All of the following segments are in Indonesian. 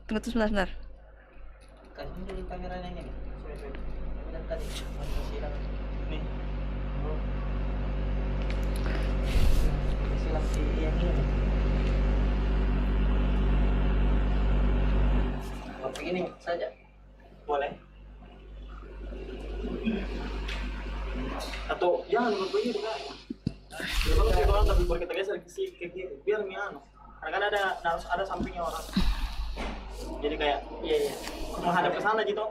Tunggu tuh sebentar. Kan dulu kameranya ini. Lihat tadi masih silang. Nih. Oh. Silang si yang ini. Mau begini saja. Boleh. Atau jangan begini juga. Kalau tapi baru kita geser ke kiri biar anu. Karena kan ada sampingnya orang. Jadi kayak iya menghadap ke sana gitu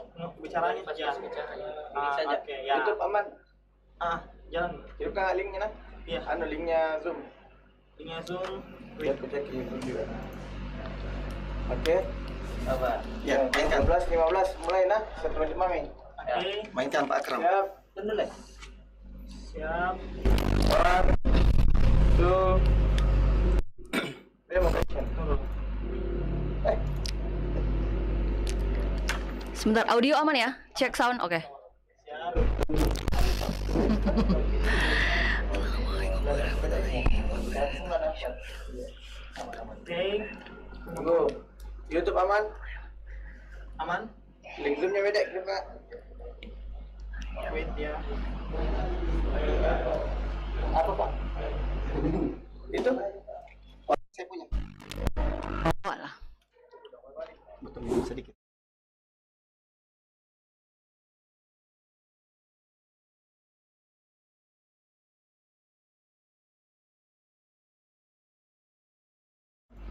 bicaranya ya. Bicara ya. Saja. Oke, ya. YouTube aman. Jalan. Kirim ke linknya nah. Iya. Linknya Zoom. Linknya Zoom. Biar kita ke YouTube juga. Oke. Apa? Ya, 15 mulai nah. 1 menit mami. Oke. Mainkan Pak Akram. Siap. Bener lah. Siap. 1 2 mau action. Sebentar, audio aman ya? Cek sound, oke. Siap. Oke. Tunggu. YouTube aman? Aman? Link Zoom-nya beda kirim Kak. Wait ya. Apa Pak? Itu? Saya punya. Walah. Betul sedikit.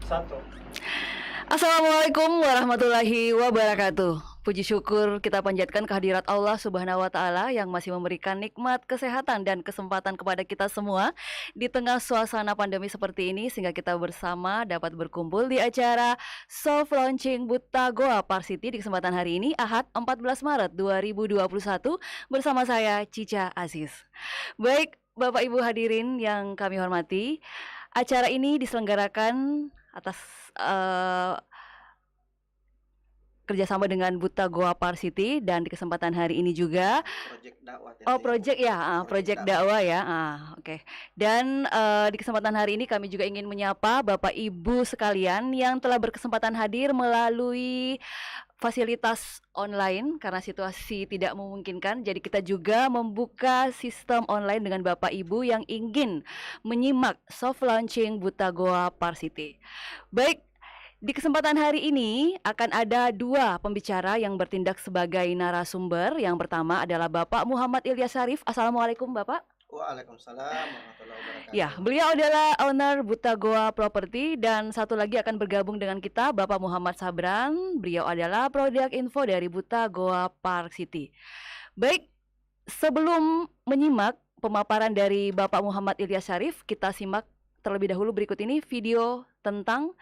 Satu. Assalamualaikum warahmatullahi wabarakatuh. Puji syukur kita panjatkan kehadirat Allah Subhanahu wa Ta'ala yang masih memberikan nikmat kesehatan dan kesempatan kepada kita semua di tengah suasana pandemi seperti ini, sehingga kita bersama dapat berkumpul di acara soft launching Buta Goa Park City di kesempatan hari ini, Ahad 14 Maret 2021, bersama saya Cica Aziz. Baik, Bapak Ibu hadirin yang kami hormati, acara ini diselenggarakan atas kerjasama dengan Buta Goa Park City, dan di kesempatan hari ini juga Project dakwah. project dakwah ya. Oke. Dan di kesempatan hari ini kami juga ingin menyapa Bapak Ibu sekalian yang telah berkesempatan hadir melalui fasilitas online karena situasi tidak memungkinkan. Jadi kita juga membuka sistem online dengan Bapak Ibu yang ingin menyimak soft launching Buta Goa Park City. Baik, di kesempatan hari ini akan ada 2 pembicara yang bertindak sebagai narasumber. Yang pertama adalah Bapak Muhammad Ilyas Syarif. Assalamualaikum Bapak. Waalaikumsalam warahmatullahi wabarakatuh. Ya, beliau adalah owner Buta Goa Property, dan satu lagi akan bergabung dengan kita Bapak Muhammad Sabran. Beliau adalah produk info dari Buta Goa Park City. Baik, sebelum menyimak pemaparan dari Bapak Muhammad Ilyas Syarif, kita simak terlebih dahulu berikut ini video tentang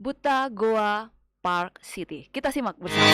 Buta Goa Park City. Kita simak bersama.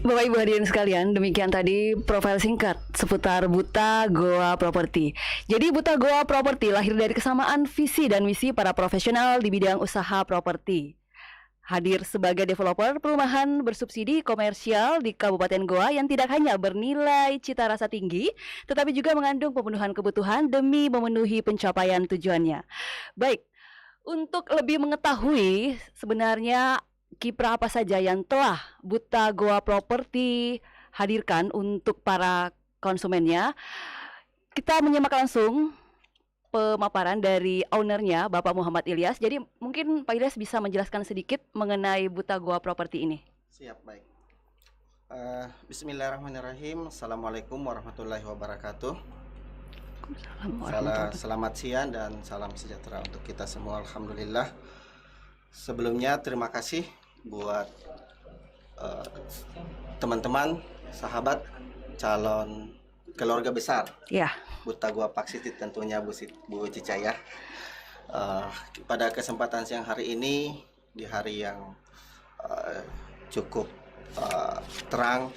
Bapak Ibu hadirin sekalian, demikian tadi profil singkat seputar Buta Goa Property. Jadi Buta Goa Property lahir dari kesamaan visi dan misi para profesional di bidang usaha properti. Hadir sebagai developer perumahan bersubsidi komersial di Kabupaten Goa yang tidak hanya bernilai cita rasa tinggi, tetapi juga mengandung pemenuhan kebutuhan demi memenuhi pencapaian tujuannya. Baik, untuk lebih mengetahui sebenarnya kiprah apa saja yang telah Buta Goa Property hadirkan untuk para konsumennya, kita menyimak langsung pemaparan dari ownernya, Bapak Muhammad Ilyas. Jadi mungkin Pak Ilyas bisa menjelaskan sedikit mengenai Buta Goa Property ini. Siap, baik. Bismillahirrahmanirrahim. Assalamualaikum warahmatullahi wabarakatuh. Selamat siang dan salam sejahtera untuk kita semua. Alhamdulillah. Sebelumnya terima kasih buat teman-teman, sahabat, calon keluarga besar Ya, Buta Goa Park City, tentunya Bu Cica ya. Pada kesempatan siang hari ini, di hari yang cukup terang,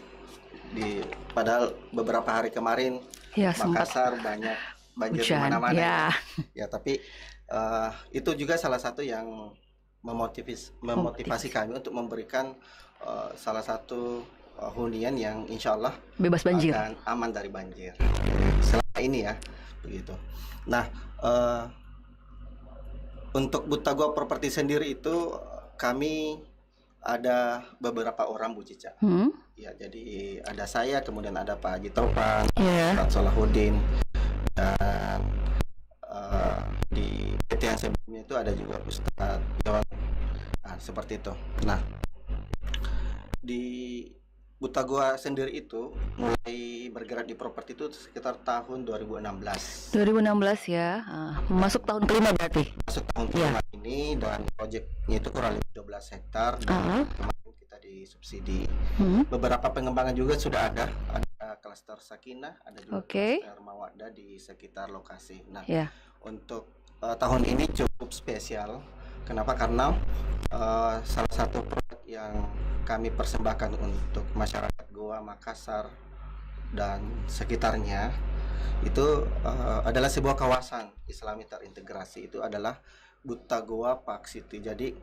padahal beberapa hari kemarin ya sempat Makassar banyak banjir di hujan. mana-mana Ya, ya, tapi itu juga salah satu yang memotivasi kami untuk memberikan salah satu hunian yang insya Allah bebas banjir. akan aman dari banjir selama ini ya, begitu. Nah, untuk Buta Goa Property sendiri itu kami ada beberapa orang, Bu Cica. Ya, jadi ada saya, kemudian ada Pak Haji Topan, Ya, Pak Solahuddin, dan di PT yang sebelumnya itu ada juga Ustadz John. Nah, seperti itu. Nah, di Buta Goa sendiri itu mulai bergerak di properti itu sekitar tahun 2016. 2016 ya. Masuk tahun kelima berarti. Masuk tahun kelima ini, dan proyeknya itu kurang lebih 12 hektar dan kemarin kita disubsidi. Beberapa pengembangan juga sudah ada klaster Sakinah, ada juga klaster Mawaddah di sekitar lokasi. Nah, untuk tahun ini cukup spesial. Kenapa? Karena salah satu proyek yang kami persembahkan untuk masyarakat Goa, Makassar, dan sekitarnya itu adalah sebuah kawasan Islami terintegrasi. Itu adalah Buta Goa Park City. Jadi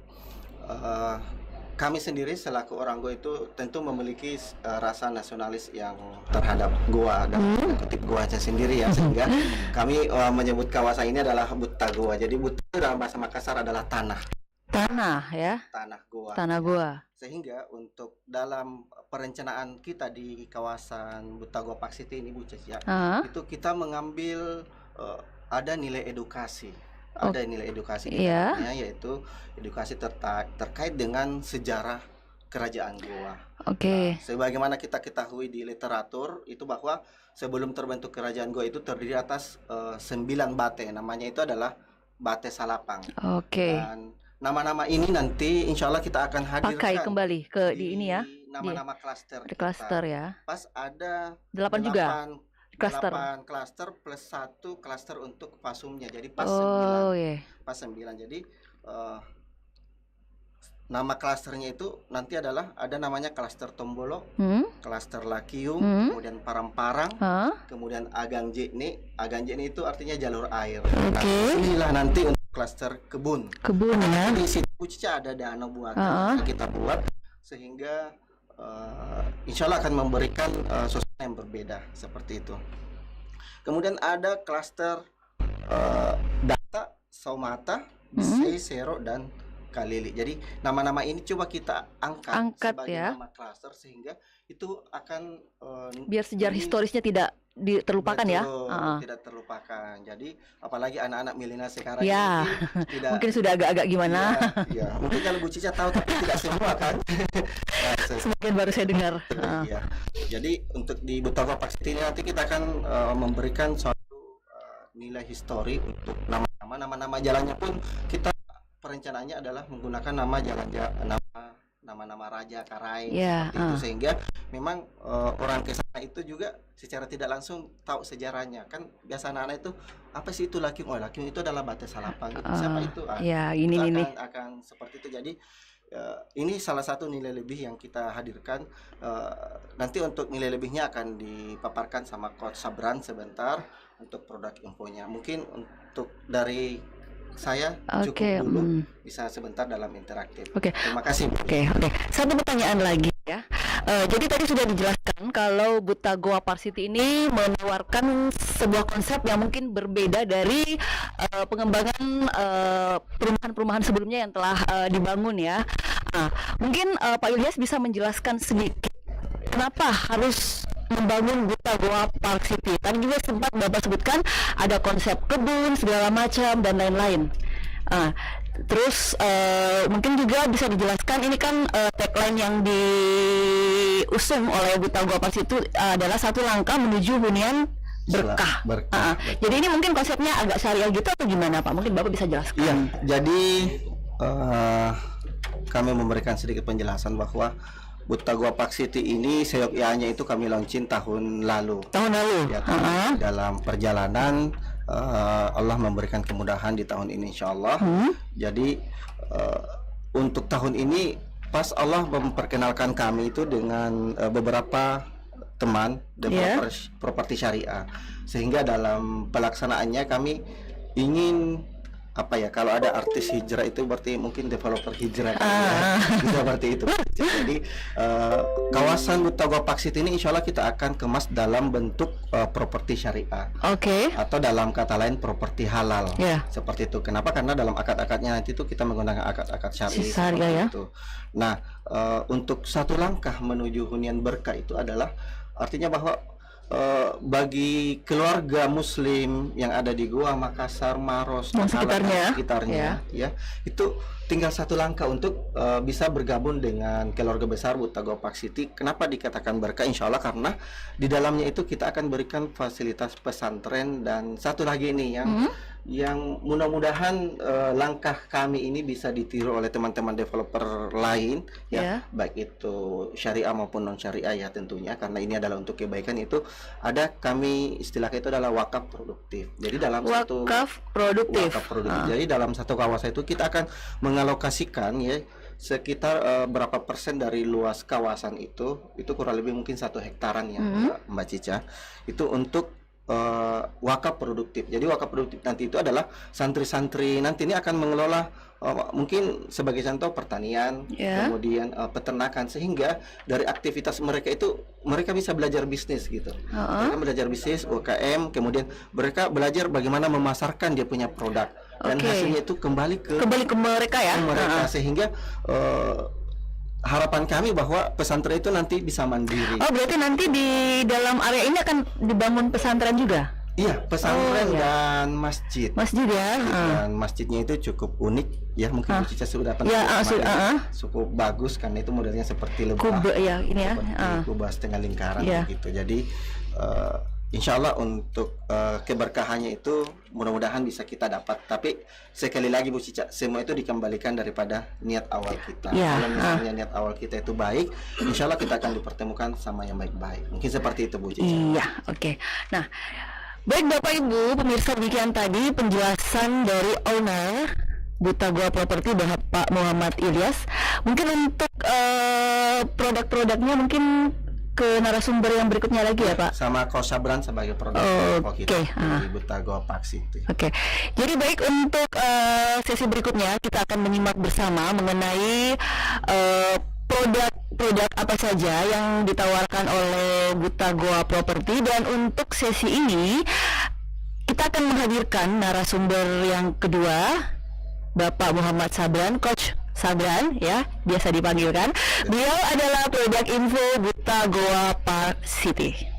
kami sendiri selaku orang Goa itu tentu memiliki rasa nasionalis yang terhadap Goa dan kutip Goanya sendiri ya, sehingga kami menyebut kawasan ini adalah Buta Goa. Jadi Buta dalam bahasa Makassar adalah tanah ya, tanah Goa. tanah Goa. Sehingga untuk dalam perencanaan kita di kawasan Buta Goa Park City ini, Bu Cica, itu kita mengambil ada nilai edukasi. Ada nilai edukasi di dalamnya, yaitu edukasi terkait dengan sejarah kerajaan Goa. Nah, sebagaimana kita ketahui di literatur itu bahwa sebelum terbentuk kerajaan Goa itu terdiri atas 9 bate. Namanya itu adalah Bate Salapang. Dan nama-nama ini nanti insya Allah kita akan hadirkan pakai kembali ke di ini ya, nama-nama klaster. Di klaster ya. Pas ada 8 juga. Klaster. 8 klaster plus 1 klaster untuk pasumnya. Jadi pas 9. Pas 9. Jadi nama klasternya itu nanti adalah ada namanya klaster Tombolo, klaster Lakium, kemudian Parang-Parang, kemudian Agang Jekne. Agang Jekne itu artinya jalur air. Nah, inilah nanti untuk klaster kebun ya. Di situ Cica ada danau buatan yang kita buat sehingga insya Allah akan memberikan suasana yang berbeda seperti itu. Kemudian ada klaster Data, Saumata, Bisei, Sero, dan Kalili. Jadi nama-nama ini coba kita angkat sebagai nama klaster sehingga itu akan biar sejarah historisnya tidak terlupakan ya. Tidak terlupakan. Jadi apalagi anak-anak milenial sekarang ya, tidak, mungkin sudah agak-agak gimana. Ya, mungkin kalau Bu Cica tahu tapi tidak semua kan. Semakin baru saya dengar. Ya. Jadi untuk di Buta Goa Park City ini nanti kita akan memberikan suatu nilai histori untuk nama-nama jalannya pun kita perencanaannya adalah menggunakan nama-nama raja Karai seperti itu, sehingga memang orang ke sana itu juga secara tidak langsung tahu sejarahnya. Kan biasa anak-anak itu apa sih itu Lakium? Oh, Lakium itu adalah Bate Salapang. Siapa itu? Ya, ini akan seperti itu. Jadi ini salah satu nilai lebih yang kita hadirkan. Nanti untuk nilai lebihnya akan dipaparkan sama Coach Sabran sebentar untuk produk infonya. Mungkin untuk dari saya cukup dulu, bisa sebentar dalam interaktif. Terima kasih. Oke. Satu pertanyaan lagi ya. Jadi tadi sudah dijelaskan kalau Buta Goa Park City ini menawarkan sebuah konsep yang mungkin berbeda dari pengembangan perumahan-perumahan sebelumnya yang telah dibangun ya. Mungkin Pak Ilyas bisa menjelaskan sedikit kenapa harus membangun Buta Goa Park City. Tadi juga sempat Bapak sebutkan ada konsep kebun segala macam dan lain-lain. Terus mungkin juga bisa dijelaskan, ini kan tagline yang diusung oleh Buta Goa Park City itu adalah satu langkah menuju hunian berkah. Jadi ini mungkin konsepnya agak syariah gitu atau gimana Pak? Mungkin Bapak bisa jelaskan. Iya, jadi kami memberikan sedikit penjelasan bahwa Buta Goa Park City ini seyogyanya itu kami launching tahun lalu. Ya, dalam perjalanan Allah memberikan kemudahan di tahun ini insya Allah. Jadi untuk tahun ini pas Allah memperkenalkan kami itu dengan beberapa teman developer properti syariah, sehingga dalam pelaksanaannya kami ingin kalau ada artis hijrah itu berarti mungkin developer hijrah bisa seperti itu. Jadi kawasan Buta Goa Park City ini insya Allah kita akan kemas dalam bentuk properti syariah, atau dalam kata lain properti halal, seperti itu. Kenapa? Karena dalam akad-akadnya nanti itu kita menggunakan akad-akad syariah itu. Nah, untuk satu langkah menuju hunian berkah itu adalah artinya bahwa bagi keluarga muslim yang ada di Goa, Makassar, Maros dan sekitarnya ya, itu tinggal satu langkah untuk bisa bergabung dengan keluarga besar Buta Goa Park City. Kenapa dikatakan berkah? Insya Allah karena di dalamnya itu kita akan berikan fasilitas pesantren, dan satu lagi ini yang mudah-mudahan langkah kami ini bisa ditiru oleh teman-teman developer lain baik itu syariah maupun non syariah ya tentunya, karena ini adalah untuk kebaikan. Itu ada, kami istilahnya itu adalah wakaf produktif. Jadi dalam wakaf produktif. Jadi dalam satu kawasan itu kita akan mengalokasikan sekitar berapa persen dari luas kawasan itu kurang lebih mungkin 1 hektaran ya Mbak Cica, itu untuk wakaf produktif. Jadi wakaf produktif nanti itu adalah santri-santri nanti ini akan mengelola mungkin sebagai contoh pertanian, kemudian peternakan, sehingga dari aktivitas mereka itu mereka bisa belajar bisnis gitu. Mereka belajar bisnis UKM, kemudian mereka belajar bagaimana memasarkan dia punya produk, dan hasilnya itu kembali ke mereka ya. Sehingga harapan kami bahwa pesantren itu nanti bisa mandiri. Berarti nanti di dalam area ini akan dibangun pesantren juga? Iya, pesantren dan masjid. Masjid ya. Dan masjidnya itu cukup unik ya, mungkin Bu Cica sudah pernah cukup bagus karena itu modelnya seperti lebah. Kubah ya ini ya. Seperti kubah setengah lingkaran gitu. Jadi insya Allah untuk keberkahannya itu mudah-mudahan bisa kita dapat. Tapi sekali lagi Bu Cica, semua itu dikembalikan daripada niat awal kita. Kalau misalnya niat awal kita itu baik, insya Allah kita akan dipertemukan sama yang baik-baik. Mungkin seperti itu Bu Cica. Iya, Nah, baik Bapak Ibu pemirsa, demikian tadi penjelasan dari owner Buta Goa Property Bapak Muhammad Ilyas. Mungkin untuk produk-produknya mungkin ke narasumber yang berikutnya lagi ya Pak. Sama Coach Sabran sebagai produk kita di Buta Goa Park City. Jadi baik, untuk sesi berikutnya kita akan menyimak bersama mengenai produk apa saja yang ditawarkan oleh Buta Goa Property. Dan untuk sesi ini kita akan menghadirkan narasumber yang kedua, Bapak Muhammad Sabran, Coach Sabran ya, biasa dipanggilkan. Beliau adalah produk info Buta Goa Park City.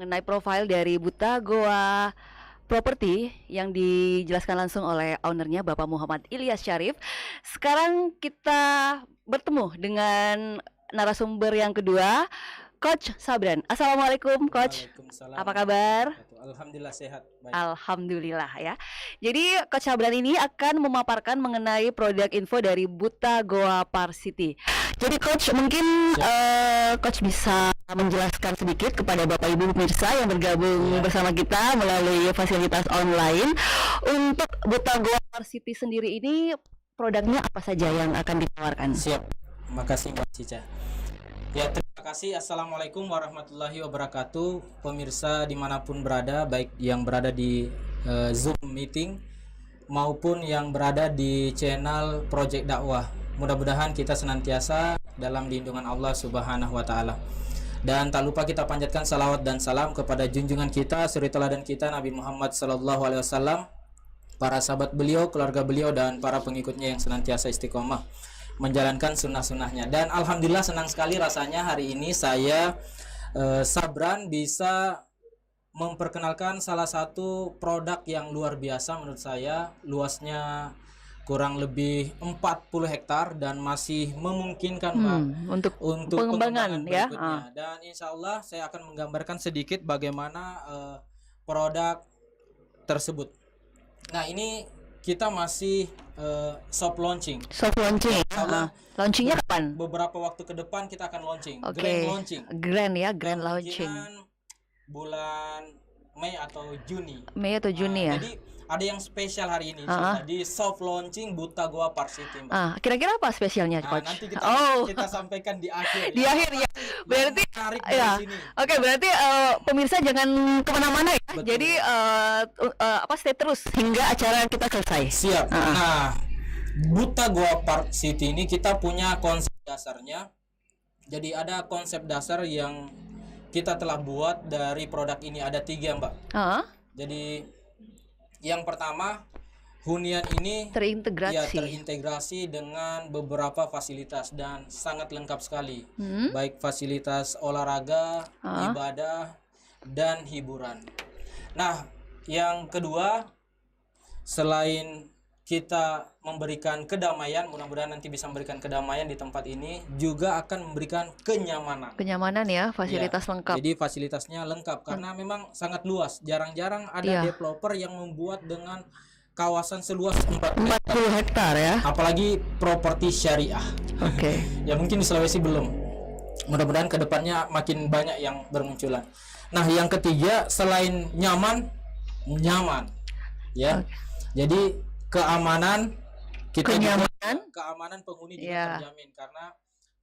mengenai profil dari Buta Goa Property yang dijelaskan langsung oleh ownernya Bapak Muhammad Ilyas Syarif. Sekarang kita bertemu dengan narasumber yang kedua, Coach Sabran. Assalamualaikum Coach. Waalaikumsalam. Apa kabar? Alhamdulillah sehat. Baik. Alhamdulillah ya. Jadi Coach Sabran ini akan memaparkan mengenai produk info dari Buta Goa Park City. Jadi Coach mungkin Coach bisa menjelaskan sedikit kepada Bapak Ibu pemirsa yang bergabung bersama kita melalui fasilitas online. Untuk Buta Goa Park City sendiri ini produknya apa saja yang akan ditawarkan? Siap. Makasih Mbak Cica. Ya, terima kasih. Assalamualaikum warahmatullahi wabarakatuh. Pemirsa dimanapun berada, baik yang berada di Zoom meeting maupun yang berada di channel Project Dakwah. Mudah-mudahan kita senantiasa dalam lindungan Allah Subhanahu wa Ta'ala. Dan tak lupa kita panjatkan salawat dan salam kepada junjungan kita, suri teladan kita Nabi Muhammad SAW, para sahabat beliau, keluarga beliau, dan para pengikutnya yang senantiasa istiqomah menjalankan sunnah-sunnahnya. Dan alhamdulillah senang sekali rasanya hari ini saya Sabran bisa memperkenalkan salah satu produk yang luar biasa menurut saya. Luasnya kurang lebih 40 hektar dan masih memungkinkan Mbak untuk pengembangan ya. berikutnya. Dan insya Allah saya akan menggambarkan sedikit bagaimana produk tersebut. Nah, ini kita masih soft launching. Soft launching. Launchingnya kapan? Beberapa waktu ke depan kita akan launching. Oke. Grand launching. Grand ya, grand launching. Bulan Mei atau Juni. Mei atau Juni ya. Jadi ada yang spesial hari ini. Tadi soft launching Buta Goa Park City. Kira-kira apa spesialnya, Coach? Nanti kita sampaikan di akhir. Di akhir ya. Berarti ya. Oke, berarti pemirsa jangan kemana-mana ya. Betul. Jadi stay terus hingga acara kita selesai. Siap. Nah, Buta Goa Park City ini kita punya konsep dasarnya. Jadi ada konsep dasar yang kita telah buat dari produk ini, ada 3 Mbak. Jadi yang pertama, hunian ini terintegrasi dengan beberapa fasilitas dan sangat lengkap sekali. Baik fasilitas olahraga, ibadah, dan hiburan. Nah, yang kedua, selain kita memberikan kedamaian, mudah-mudahan nanti bisa memberikan kedamaian di tempat ini, juga akan memberikan kenyamanan. Kenyamanan ya, fasilitas lengkap. Jadi fasilitasnya lengkap karena memang sangat luas. Jarang-jarang ada developer yang membuat dengan kawasan seluas 40 hektar ya. Apalagi properti syariah. Oke. Ya mungkin di Sulawesi belum. Mudah-mudahan kedepannya makin banyak yang bermunculan. Nah, yang ketiga, selain nyaman ya. Jadi keamanan keamanan penghuni juga terjamin karena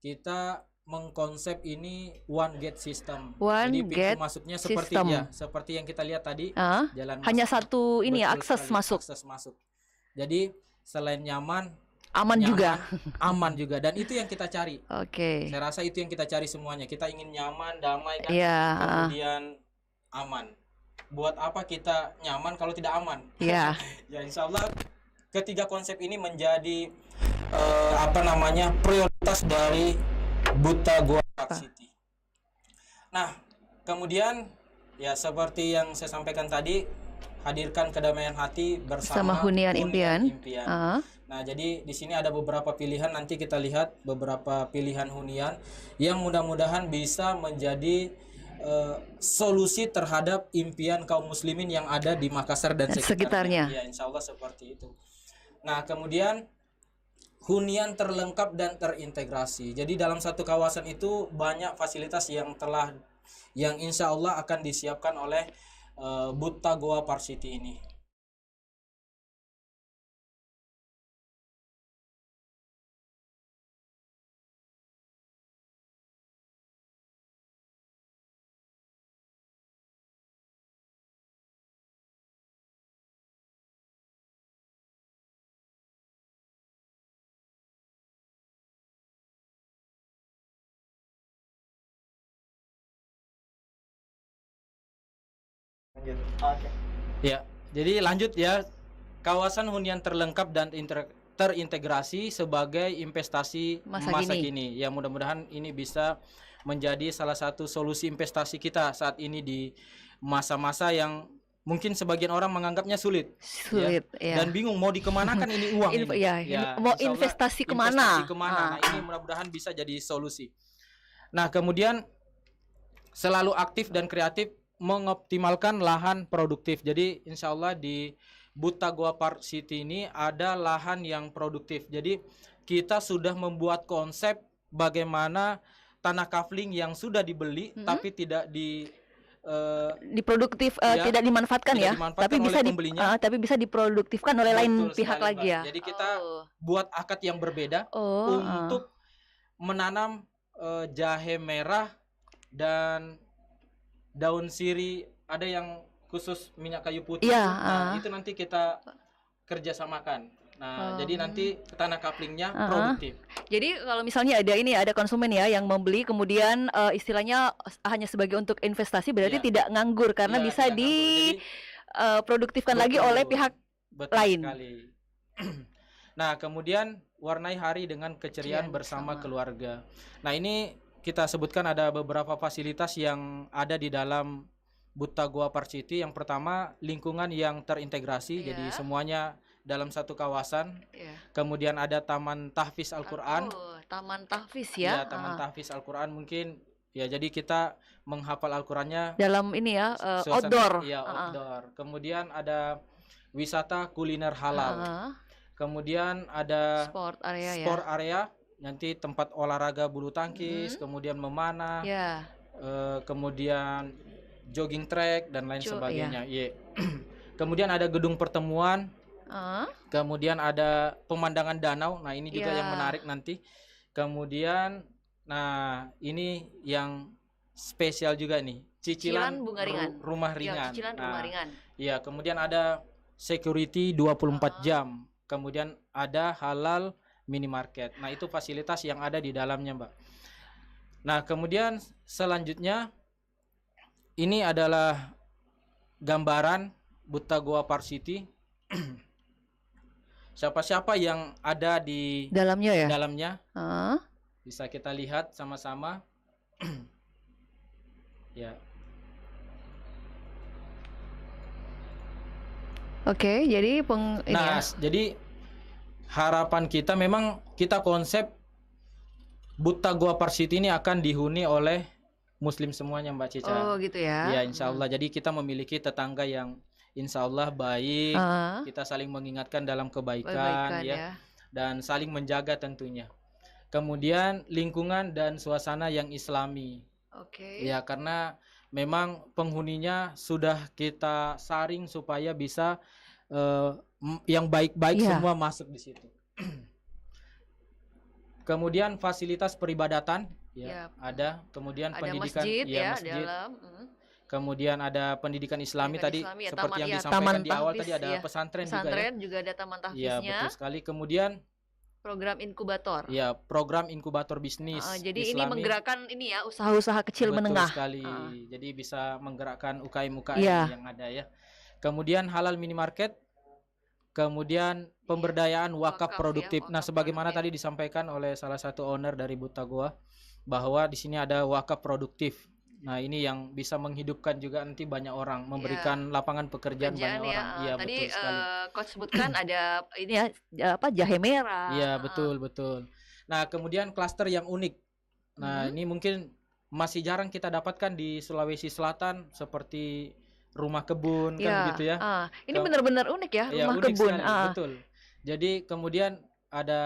kita mengkonsep ini one gate system. Jadi pintu masuknya seperti yang kita lihat tadi, jalan hanya satu ini ya, akses masuk. Jadi selain nyaman aman juga dan itu yang kita cari. Oke. Saya rasa itu yang kita cari semuanya. Kita ingin nyaman, damai kan, kemudian aman. Buat apa kita nyaman kalau tidak aman? Ya, insya Allah ketiga konsep ini menjadi prioritas dari Buta Goa Park City. Nah, kemudian ya seperti yang saya sampaikan tadi, hadirkan kedamaian hati bersama hunian impian. Nah, jadi di sini ada beberapa pilihan, nanti kita lihat beberapa pilihan hunian yang mudah-mudahan bisa menjadi solusi terhadap impian kaum muslimin yang ada di Makassar dan sekitarnya. Ya, insya Allah seperti itu. Nah, kemudian hunian terlengkap dan terintegrasi. Jadi dalam satu kawasan itu banyak fasilitas yang insya Allah akan disiapkan oleh Buta Goa Park City ini. Ya, jadi lanjut ya. Kawasan hunian terlengkap dan terintegrasi sebagai investasi masa kini. Ya, mudah-mudahan ini bisa menjadi salah satu solusi investasi kita saat ini di masa-masa yang mungkin sebagian orang menganggapnya sulit, ya. Dan bingung mau dikemanakan ini uang ini. Mau insya Allah investasi kemana? Nah, ini mudah-mudahan bisa jadi solusi. Nah, kemudian selalu aktif dan kreatif mengoptimalkan lahan produktif. Jadi insya Allah di Buta Goa Park City ini ada lahan yang produktif. Jadi kita sudah membuat konsep bagaimana tanah kafling yang sudah dibeli tapi tidak diproduktif, tidak dimanfaatkan tidak ya, dimanfaatkan tapi bisa tapi bisa diproduktifkan oleh lain pihak sekali, lagi ya. Jadi kita buat akad yang berbeda untuk menanam jahe merah dan daun sirih, ada yang khusus minyak kayu putih. Nah, itu nanti kita kerjasamakan. Nah, jadi nanti tanah kaplingnya produktif. Jadi kalau misalnya ada konsumen ya yang membeli kemudian istilahnya hanya sebagai untuk investasi, berarti tidak nganggur karena bisa diproduktifkan lagi oleh pihak lain. Sekali. Nah, kemudian warnai hari dengan keceriaan bersama keluarga. Nah, ini kita sebutkan ada beberapa fasilitas yang ada di dalam Buta Goa Park City. Yang pertama, lingkungan yang terintegrasi, jadi semuanya dalam satu kawasan. Kemudian ada Taman Tahfiz Al-Quran. Taman Tahfiz ya. Taman Tahfiz Al-Quran mungkin ya, jadi kita menghafal Al-Qurannya dalam ini ya, outdoor. Iya, outdoor. Kemudian ada wisata kuliner halal. Kemudian ada sport area, nanti tempat olahraga bulu tangkis, kemudian memanah, kemudian jogging track dan lain sebagainya. Kemudian ada gedung pertemuan, kemudian ada pemandangan danau. Nah, ini juga yang menarik nanti. Kemudian, nah ini yang spesial juga nih, cicilan bunga ringan, rumah ringan. Rumah ringan. Ya, kemudian ada security 24 jam. Kemudian ada halal minimarket. Nah, itu fasilitas yang ada di dalamnya, Mbak. Nah, kemudian selanjutnya ini adalah gambaran Buta Goa Park City. Siapa-siapa yang ada di dalamnya ya? Dalamnya. Bisa kita lihat sama-sama. Ya. Oke, jadi jadi harapan kita memang kita konsep Buta Goa Park City ini akan dihuni oleh Muslim semuanya, Mbak Cica. Oh gitu ya. Ya, insya Allah. Jadi kita memiliki tetangga yang insya Allah baik. Kita saling mengingatkan dalam kebaikan ya, dan saling menjaga tentunya. Kemudian lingkungan dan suasana yang Islami. Ya, karena memang penghuninya sudah kita saring supaya bisa yang baik-baik semua masuk di situ. Kemudian fasilitas peribadatan ada, kemudian ada pendidikan masjid. Kemudian ada pendidikan Islami tadi seperti yang disampaikan di awal tadi, ada pesantren juga ada taman tahfiznya. Ya, betul sekali. Kemudian program inkubator. Ya, program inkubator bisnis. Jadi Islami. Ini menggerakkan ini ya, usaha-usaha kecil menengah. Betul sekali. Jadi bisa menggerakkan UKM-UKM yang ada ya. Kemudian halal minimarket. Kemudian pemberdayaan wakaf produktif. Nah, sebagaimana tadi disampaikan oleh salah satu owner dari Buta Goa bahwa di sini ada wakaf produktif. Nah, ini yang bisa menghidupkan juga nanti banyak orang, memberikan lapangan pekerjaan banyak orang. Iya, tadi betul sekali. Coach sebutkan ada ini ya, jahe merah. Iya, betul. Nah, kemudian klaster yang unik. Nah, ini mungkin masih jarang kita dapatkan di Sulawesi Selatan, seperti rumah kebun kan gitu ya. Ini benar-benar unik ya, rumah kebun. Betul. Jadi kemudian ada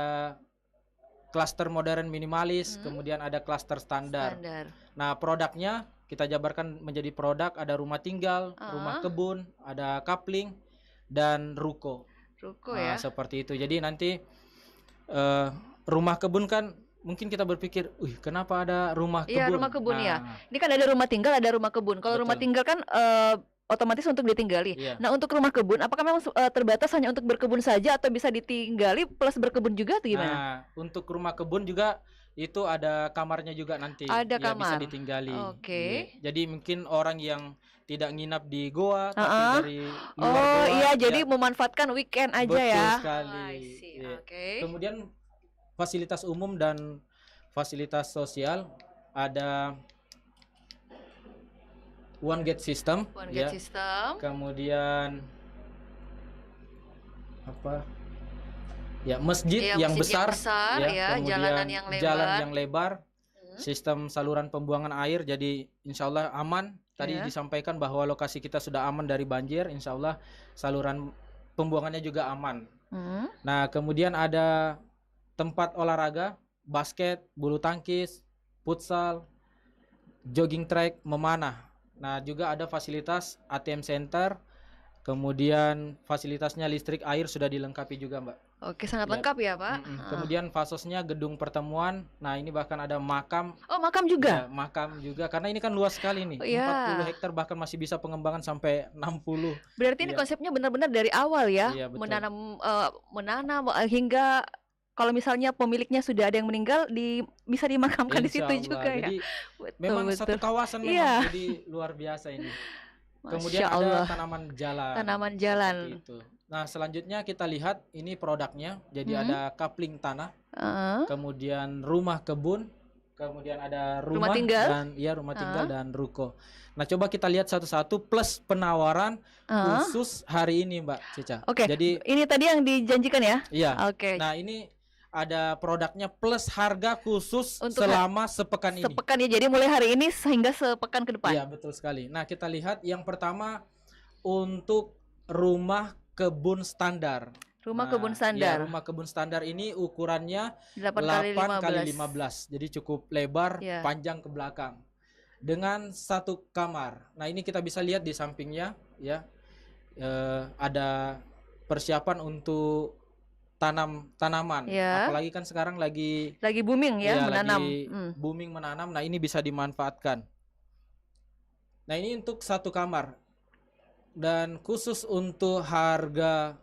klaster modern minimalis, kemudian ada klaster standar. Nah, produknya kita jabarkan menjadi produk, ada rumah tinggal, rumah kebun, ada kapling dan ruko. Nah, seperti itu. Jadi nanti rumah kebun kan mungkin kita berpikir, kenapa ada rumah kebun? Iya, rumah kebun ya. Ini kan ada rumah tinggal, ada rumah kebun. Kalau rumah tinggal kan otomatis untuk ditinggali. Nah, untuk rumah kebun, apakah memang terbatas hanya untuk berkebun saja atau bisa ditinggali plus berkebun juga atau gimana? Nah, untuk rumah kebun juga itu ada kamarnya juga nanti. Ada kamar. Bisa ditinggali. Jadi mungkin orang yang tidak nginap di goa tapi dari luar goa. Iya, jadi memanfaatkan weekend aja ya. Betul sekali. Kemudian fasilitas umum dan fasilitas sosial. ada one gate system, One ya. gate system. Kemudian apa? Ya, masjid Iya, yang masjid besar, ya, kemudian jalanan yang lebar. jalan yang lebar, Hmm. sistem saluran pembuangan air, jadi insya Allah aman. Tadi Ya. disampaikan bahwa lokasi kita sudah aman dari banjir, insya Allah saluran pembuangannya juga aman. Hmm. Nah, kemudian ada tempat olahraga, basket, bulu tangkis, futsal, jogging track, memanah. Nah, juga ada fasilitas ATM center, kemudian fasilitasnya listrik, air sudah dilengkapi juga, Mbak. Oke, sangat Ya. lengkap ya, Pak. Kemudian fasosnya gedung pertemuan. Nah, ini bahkan ada makam. Oh, makam juga. Ya, makam juga karena ini kan luas sekali nih. Oh, iya. 40 hektar bahkan masih bisa pengembangan sampai 60. Berarti ini Iya. konsepnya benar-benar dari awal ya, Iya, betul. menanam hingga kalau misalnya pemiliknya sudah ada yang meninggal bisa dimakamkan di Insya situ Allah. juga ya. Jadi Betul, memang betul. satu kawasan memang Iya. jadi luar biasa ini. Masya Kemudian ada Allah. tanaman jalan. Tanaman Seperti jalan. itu. Nah, selanjutnya kita lihat ini produknya. Jadi ada coupling tanah, Heeh. kemudian rumah kebun, kemudian ada rumah tinggal. dan rumah tinggal dan ruko. Nah, coba kita lihat satu-satu plus penawaran khusus hari ini, Mbak Cica. Oke. Jadi Ini tadi yang dijanjikan ya. iya. Oke. Nah, ini ada produknya plus harga khusus Untuk selama sepekan ini. Sepekan ya. Jadi mulai hari ini hingga sepekan ke depan. Iya, betul sekali. Nah, kita lihat yang pertama untuk rumah kebun standar. Rumah Nah, kebun ya, standar. rumah kebun standar ini ukurannya 8 kali kali 15. 15. Jadi cukup lebar, Ya. panjang ke belakang. Dengan satu kamar. Nah, ini kita bisa lihat di sampingnya ya. Ada persiapan untuk tanaman. Ya. Apalagi kan sekarang lagi Lagi booming ya, menanam. lagi booming menanam. Nah, ini bisa dimanfaatkan. Nah, ini untuk satu kamar. Dan khusus untuk harga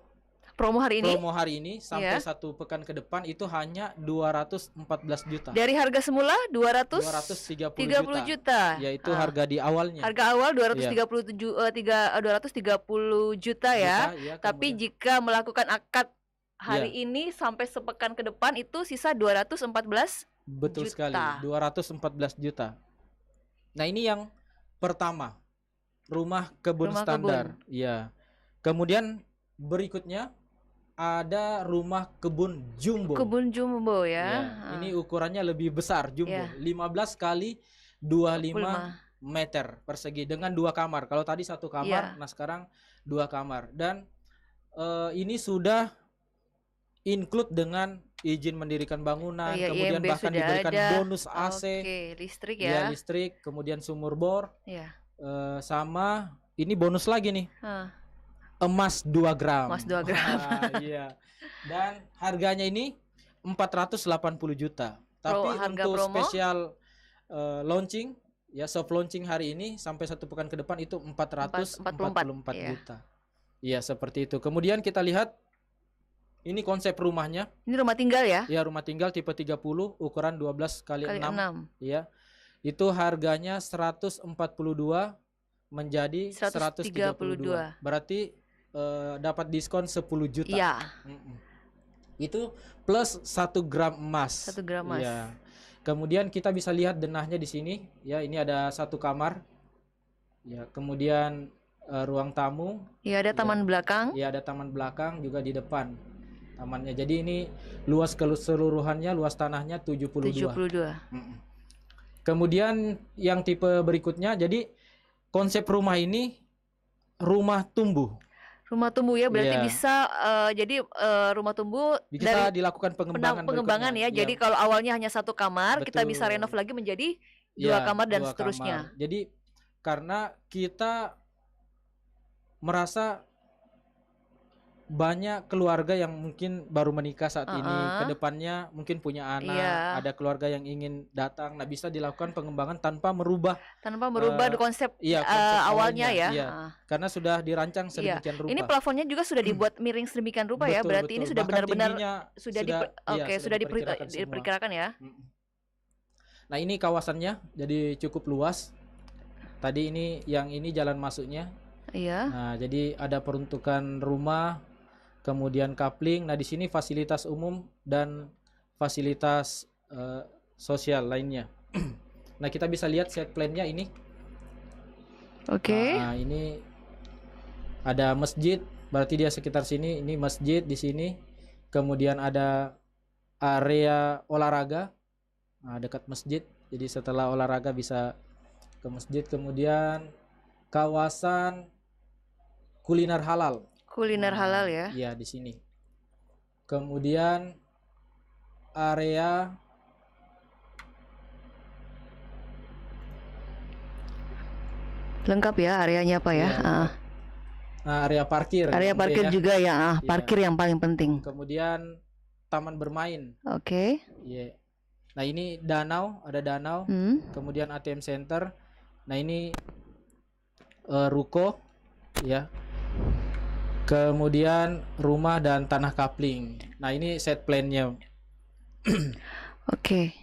Promo hari ini promo hari ini sampai Ya. satu pekan ke depan itu hanya 214 juta. dari harga semula 230 230 juta. Yaitu harga di awalnya. Harga awal 230 juta ya. Ya, Tapi kemudian- jika melakukan akad hari ini sampai sepekan ke depan itu sisa 214. betul juta. sekali, 214 juta. Nah, ini yang pertama. Rumah kebun Rumah standar. Iya. Kemudian berikutnya ada rumah kebun jumbo. Kebun jumbo Ya, ya. ini ukurannya lebih besar jumbo, Ya. 15 kali 25 25. meter persegi dengan 2 kamar. Kalau tadi satu kamar, Ya. nah sekarang 2 kamar. Dan ini sudah include dengan izin mendirikan bangunan, Iya, kemudian IMB bahkan sudah diberikan ada. bonus AC, Oke, listrik ya ya. listrik, kemudian sumur bor, Iya. sama ini bonus lagi nih, Hah, emas 2 gram. Emas 2 gram. Wah, iya. Dan harganya ini 480 juta. Tapi harga untuk promo? spesial launching ya, soft launching hari ini sampai satu pekan ke depan itu 444 iya. juta. Iya, seperti itu. Kemudian kita lihat ini konsep rumahnya. Ini rumah tinggal ya? Ya, rumah tinggal tipe 30 ukuran 12 kali Kali 6. 6. Ya. Itu harganya 142 menjadi 132. Berarti dapat diskon 10 juta. Iya, Itu plus 1 gram emas. 1 gram emas. Ya. Kemudian kita bisa lihat denahnya di sini. Ya, ini ada satu kamar. Ya, kemudian ruang tamu. Iya, ada taman belakang. Ya, ada taman belakang juga di depan tamannya. Jadi ini luas keseluruhannya, luas tanahnya 72. 72. Kemudian yang tipe berikutnya, jadi konsep rumah ini rumah tumbuh. Rumah tumbuh ya, berarti Iya. bisa jadi rumah tumbuh Bisa dari dilakukan pengembangan pengembangan ya. berikutnya. Jadi kalau awalnya hanya satu kamar, kita Betul. bisa renov lagi menjadi Ya, 2 kamar dan 2 seterusnya. kamar. Jadi karena kita merasa banyak keluarga yang mungkin baru menikah saat ini, kedepannya mungkin punya anak, Iya. ada keluarga yang ingin datang, nah bisa dilakukan pengembangan tanpa merubah, Tanpa merubah konsep konsep awalnya ya. iya. Karena sudah dirancang sedemikian rupa. Ini plafonnya juga sudah dibuat miring sedemikian rupa ya. Betul, Berarti ini betul. sudah Bahkan benar-benar tingginya sudah sudah diperkirakan semua. diperkirakan ya. Nah, ini kawasannya jadi cukup luas. Tadi yang ini jalan masuknya. Iya. Nah, jadi ada peruntukan rumah, kemudian coupling. Nah, di sini fasilitas umum dan fasilitas sosial lainnya. Nah, kita bisa lihat set plan-nya ini. Oke. Nah, ini ada masjid, berarti dia sekitar sini. Ini masjid di sini. Kemudian ada area olahraga. Nah, dekat masjid. Jadi setelah olahraga bisa ke masjid. Kemudian kawasan kuliner halal. Kuliner halal ya. Iya, di sini. Kemudian area Lengkap ya areanya apa ya? Iya, area parkir. Area parkir ya. juga ya. Iya. Parkir yang paling penting. Kemudian taman bermain. Oke. Iya. Nah, ini danau, ada danau. Kemudian ATM center. Nah, ini ruko ya. Kemudian rumah dan tanah kapling. Nah, ini set plan-nya. Oke.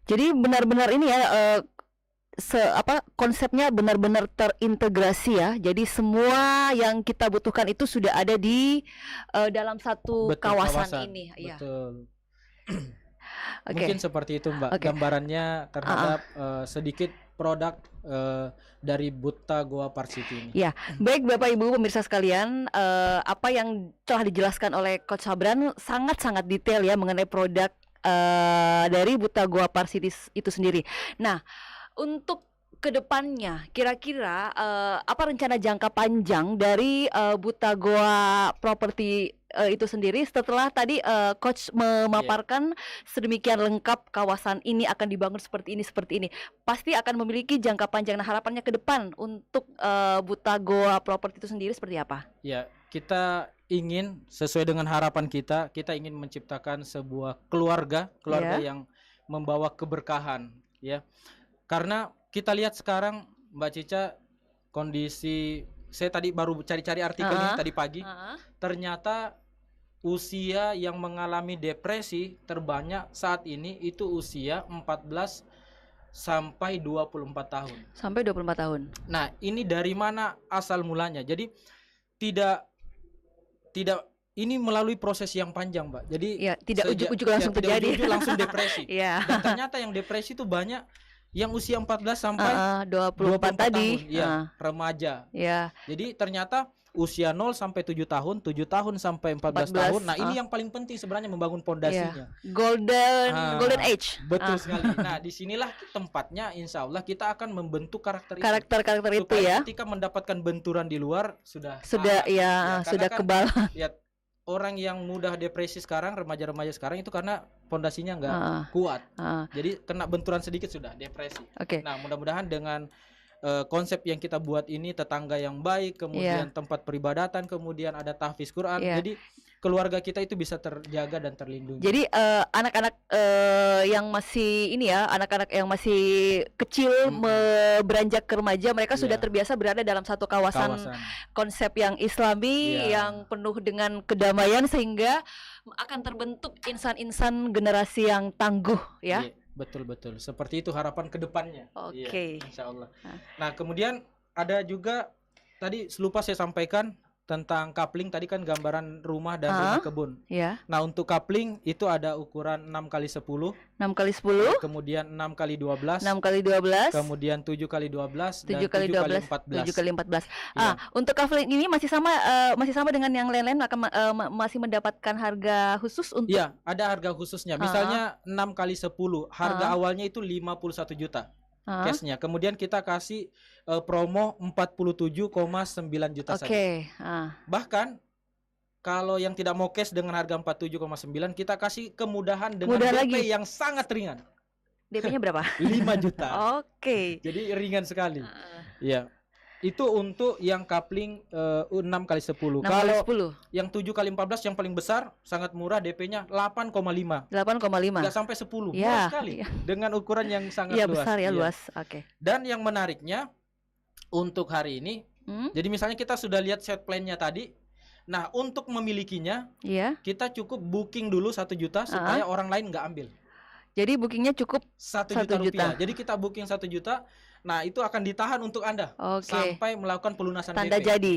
Jadi benar-benar ini ya konsepnya benar-benar terintegrasi ya. Jadi semua yang kita butuhkan itu sudah ada di dalam satu kawasan ini. Iya. Betul. Oke. Mungkin seperti itu, Mbak. Gambarannya terhadap sedikit produk dari Buta Goa Park City ini. Ya, baik Bapak Ibu pemirsa sekalian, apa yang telah dijelaskan oleh Coach Sabran sangat-sangat detail ya mengenai produk dari Buta Goa Park City itu sendiri. Nah, untuk kedepannya, kira-kira apa rencana jangka panjang dari Buta Goa Property itu sendiri setelah tadi Coach memaparkan sedemikian lengkap kawasan ini akan dibangun seperti ini, pasti akan memiliki jangka panjang. Nah, harapannya ke depan untuk Buta Goa Property itu sendiri seperti apa? Ya, kita ingin sesuai dengan harapan kita ingin menciptakan sebuah keluarga yang membawa keberkahan, ya. Karena kita lihat sekarang Mbak Cica, kondisi saya tadi baru cari-cari artikelnya tadi pagi, ternyata usia yang mengalami depresi terbanyak saat ini itu usia 14 sampai 24 tahun. Sampai 24 tahun. Nah, ini dari mana asal mulanya? Jadi tidak ini melalui proses yang panjang, Mbak. Jadi ya, tidak ujuk-ujuk langsung terjadi. Ujuk-ujuk langsung depresi. Ya. Dan ternyata yang depresi itu banyak yang usia 14 sampai 24 tadi. Tahun, ya, remaja. Ya. Jadi ternyata usia 0 sampai 7 tahun, 7 tahun sampai 14 tahun. Nah, ini yang paling penting sebenarnya membangun pondasinya. Golden age. Betul sekali. Nah, disinilah tempatnya insya Allah kita akan membentuk karakter itu supaya ya. ketika mendapatkan benturan di luar sudah sudah kebal. Ya, orang yang mudah depresi sekarang, remaja-remaja sekarang itu karena pondasinya nggak kuat. Jadi kena benturan sedikit sudah depresi. Nah, mudah-mudahan dengan konsep yang kita buat ini, tetangga yang baik, kemudian tempat peribadatan, kemudian ada tahfiz Quran. Jadi keluarga kita itu bisa terjaga dan terlindungi. Jadi anak-anak yang masih anak-anak yang masih kecil beranjak ke remaja, mereka sudah terbiasa berada dalam satu kawasan konsep yang Islami, yang penuh dengan kedamaian, sehingga akan terbentuk insan-insan generasi yang tangguh ya. Betul. Seperti itu harapan kedepannya. Oke. Insya Allah. Nah, kemudian ada juga tadi lupa saya sampaikan tentang coupling. Tadi kan gambaran rumah dan rumah kebun. Ya. Nah, untuk coupling itu ada ukuran 6x10. 6x10. Kemudian 6x12. 6x12. Kemudian 7x12. 7x12. 7x14. Untuk coupling ini masih sama dengan yang lain-lain, akan masih mendapatkan harga khusus untuk. Iya, ada harga khususnya. Misalnya 6x10, harga awalnya itu 51 juta. Cashnya. Kemudian kita kasih promo 47,9 juta saja. Bahkan kalau yang tidak mau cash dengan harga 47,9, kita kasih kemudahan dengan DP yang sangat ringan. DP-nya berapa? 5 juta. Jadi ringan sekali. Iya. Itu untuk yang coupling 6x10. Kalau yang 7x14 yang paling besar sangat murah, DP-nya 8,5. 8,5. Enggak sampai 10. Murah sekali. Dengan ukuran yang sangat luas. Besar ya, luas. Dan yang menariknya untuk hari ini, jadi misalnya kita sudah lihat set plan-nya tadi. Nah, untuk memilikinya, kita cukup booking dulu 1 juta supaya orang lain nggak ambil. Jadi bookingnya cukup 1 juta rupiah. Jadi kita booking 1 juta. Nah, itu akan ditahan untuk Anda sampai melakukan pelunasan tanda DP. jadi.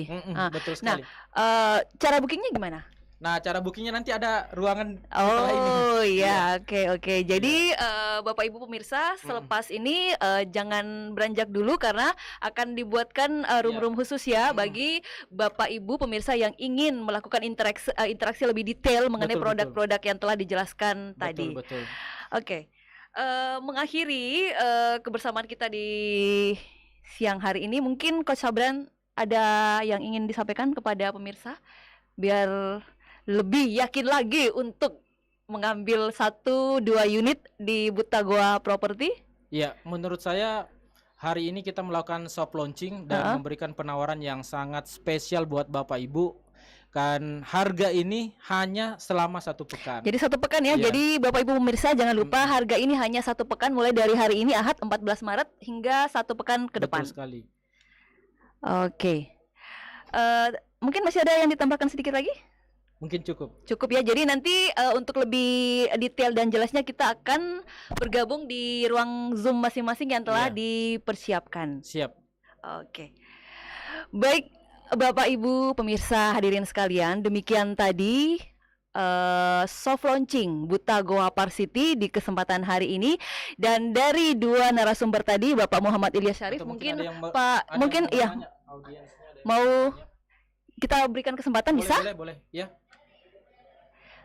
Betul sekali. Nah, cara bookingnya gimana? Nah, cara bookingnya nanti ada ruangan ini. Oke. Jadi Bapak Ibu pemirsa, selepas ini jangan beranjak dulu karena akan dibuatkan room-room khusus ya bagi Bapak Ibu pemirsa yang ingin melakukan interaksi lebih detail mengenai Betul, betul. produk-produk yang telah dijelaskan tadi. Betul. Oke. Mengakhiri kebersamaan kita di siang hari ini, mungkin Coach Sabran ada yang ingin disampaikan kepada pemirsa biar lebih yakin lagi untuk mengambil 1-2 unit di Buta Goa Property? Ya, menurut saya hari ini kita melakukan soft launching dan memberikan penawaran yang sangat spesial buat Bapak Ibu. Kan harga ini hanya selama 1 pekan. Jadi 1 pekan ya. Iya. Jadi Bapak Ibu pemirsa jangan lupa harga ini hanya 1 pekan mulai dari hari ini Ahad 14 Maret hingga 1 pekan ke depan. Betul sekali. Oke. Mungkin masih ada yang ditambahkan sedikit lagi? Mungkin cukup. Cukup ya. Jadi nanti untuk lebih detail dan jelasnya kita akan bergabung di ruang Zoom masing-masing yang telah dipersiapkan. Siap. Oke. Baik, Bapak Ibu pemirsa hadirin sekalian, demikian tadi soft launching Buta Goa Park City di kesempatan hari ini. Dan dari 2 narasumber tadi, Bapak Muhammad Ilyas Syarif, Atau mungkin ada yang Pak, ada mungkin yang ya bertanya, audiensnya ada yang mau bertanya. kita berikan kesempatan, bisa? Boleh ya.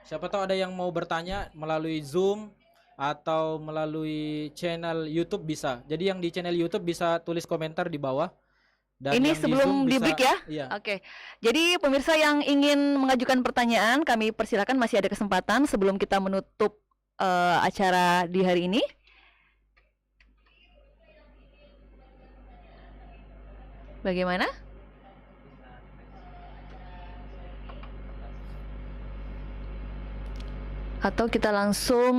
Siapa tahu ada yang mau bertanya melalui Zoom atau melalui channel YouTube bisa. Jadi yang di channel YouTube bisa tulis komentar di bawah. Dan Ini yang di sebelum Zoom di bisa- break ya? Iya. Oke. Jadi pemirsa yang ingin mengajukan pertanyaan, kami persilakan, masih ada kesempatan sebelum kita menutup acara di hari ini. Bagaimana? Atau kita langsung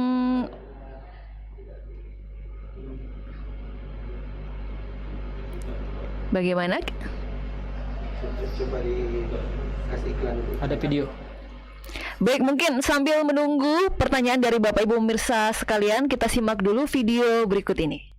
bagaimana? Coba dikasih iklan dulu. Ada video. Baik, mungkin sambil menunggu pertanyaan dari Bapak Ibu pemirsa sekalian, kita simak dulu video berikut ini.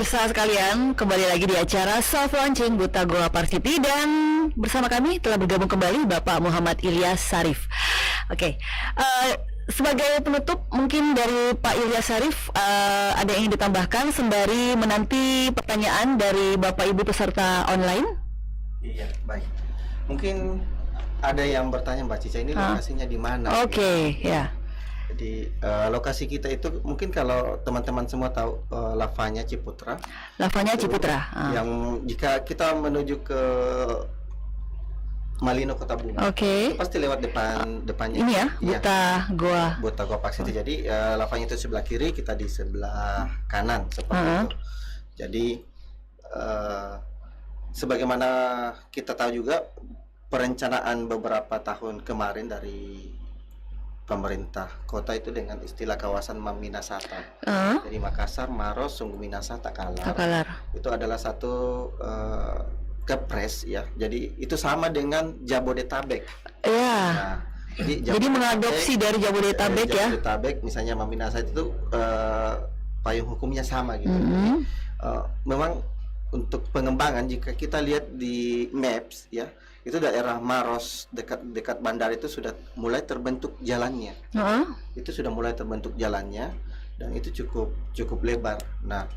pemirsa sekalian, kembali lagi di acara soft launching Buta Goa Varsity dan bersama kami telah bergabung kembali Bapak Muhammad Ilyas Sarif. Oke, sebagai penutup mungkin dari Pak Ilyas Sarif ada yang ingin ditambahkan sembari menanti pertanyaan dari Bapak Ibu peserta online? Iya, baik. Mungkin ada yang bertanya Mbak Cica ini lokasinya di mana? Oke, ya. Jadi lokasi kita itu mungkin kalau teman-teman semua tahu lavanya Ciputra. Lavanya Ciputra. Yang jika kita menuju ke Malino Kota Bunga, itu pasti lewat depannya. Ini ya, Buta Goa Varsity. Jadi lavanya itu sebelah kiri, kita di sebelah kanan seperti itu. Jadi sebagaimana kita tahu juga perencanaan beberapa tahun kemarin dari pemerintah kota itu dengan istilah kawasan Maminasata. Jadi Makassar, Maros, Sungguh Minasa, Takalar. Itu adalah satu kepres ya. Jadi itu sama dengan Jabodetabek. Iya. Nah, jadi mengadopsi dari Jabodetabek ya. Jabodetabek misalnya Maminasa itu payung hukumnya sama gitu. Jadi, memang untuk pengembangan jika kita lihat di maps ya, itu daerah Maros dekat bandar itu sudah mulai terbentuk jalannya. Itu sudah mulai terbentuk jalannya dan itu cukup lebar. Nah,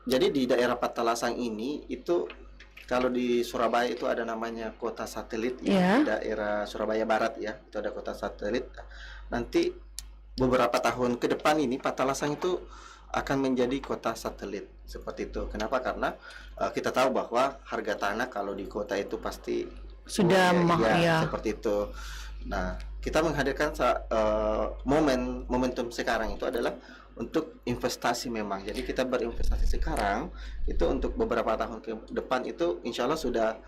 jadi di daerah Patalasang ini itu kalau di Surabaya itu ada namanya kota satelit ya, daerah Surabaya Barat ya, itu ada kota satelit. Nanti beberapa tahun ke depan ini Patalasang itu akan menjadi kota satelit seperti itu. Kenapa? Karena kita tahu bahwa harga tanah kalau di kota itu pasti sudah mahal ya, seperti itu. Nah, kita menghadirkan momentum sekarang itu adalah untuk investasi memang. Jadi kita berinvestasi sekarang itu untuk beberapa tahun ke depan itu insya Allah sudah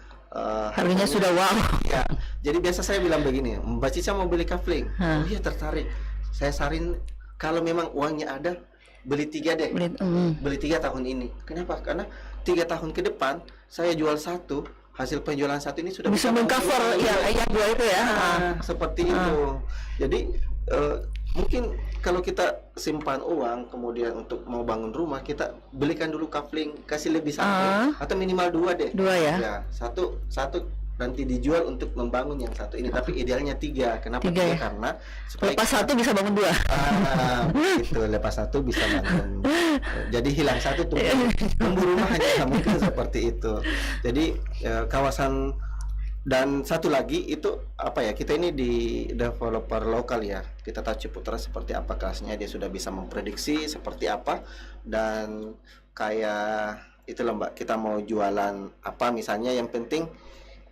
harganya sudah wow. Ya, jadi biasa saya bilang begini, Mbak Cica mau beli kafling, oh iya tertarik. Saya sarin kalau memang uangnya ada, beli 3 deh, beli 3 tahun ini. Kenapa? Karena 3 tahun ke depan saya jual 1, hasil penjualan 1 ini sudah bisa mengcover yang dua itu ya. Seperti itu. Jadi mungkin kalau kita simpan uang kemudian untuk mau bangun rumah, kita belikan dulu kafling, kasih lebih 1 atau minimal 2 deh. 2 ya. Ya, satu nanti dijual untuk membangun yang 1 ini, tapi idealnya 3. Kenapa 3 ya? Karena supaya lepas 1 bisa bangun 2. Itu lepas 1 bisa bangun. Jadi hilang 1 tumbuh rumah hanya mungkin seperti itu. Jadi kawasan dan satu lagi itu apa ya? Kita ini di developer lokal ya. Kita tahu Ciputra seperti apa kelasnya, dia sudah bisa memprediksi seperti apa dan kayak itu loh Mbak, kita mau jualan apa misalnya, yang penting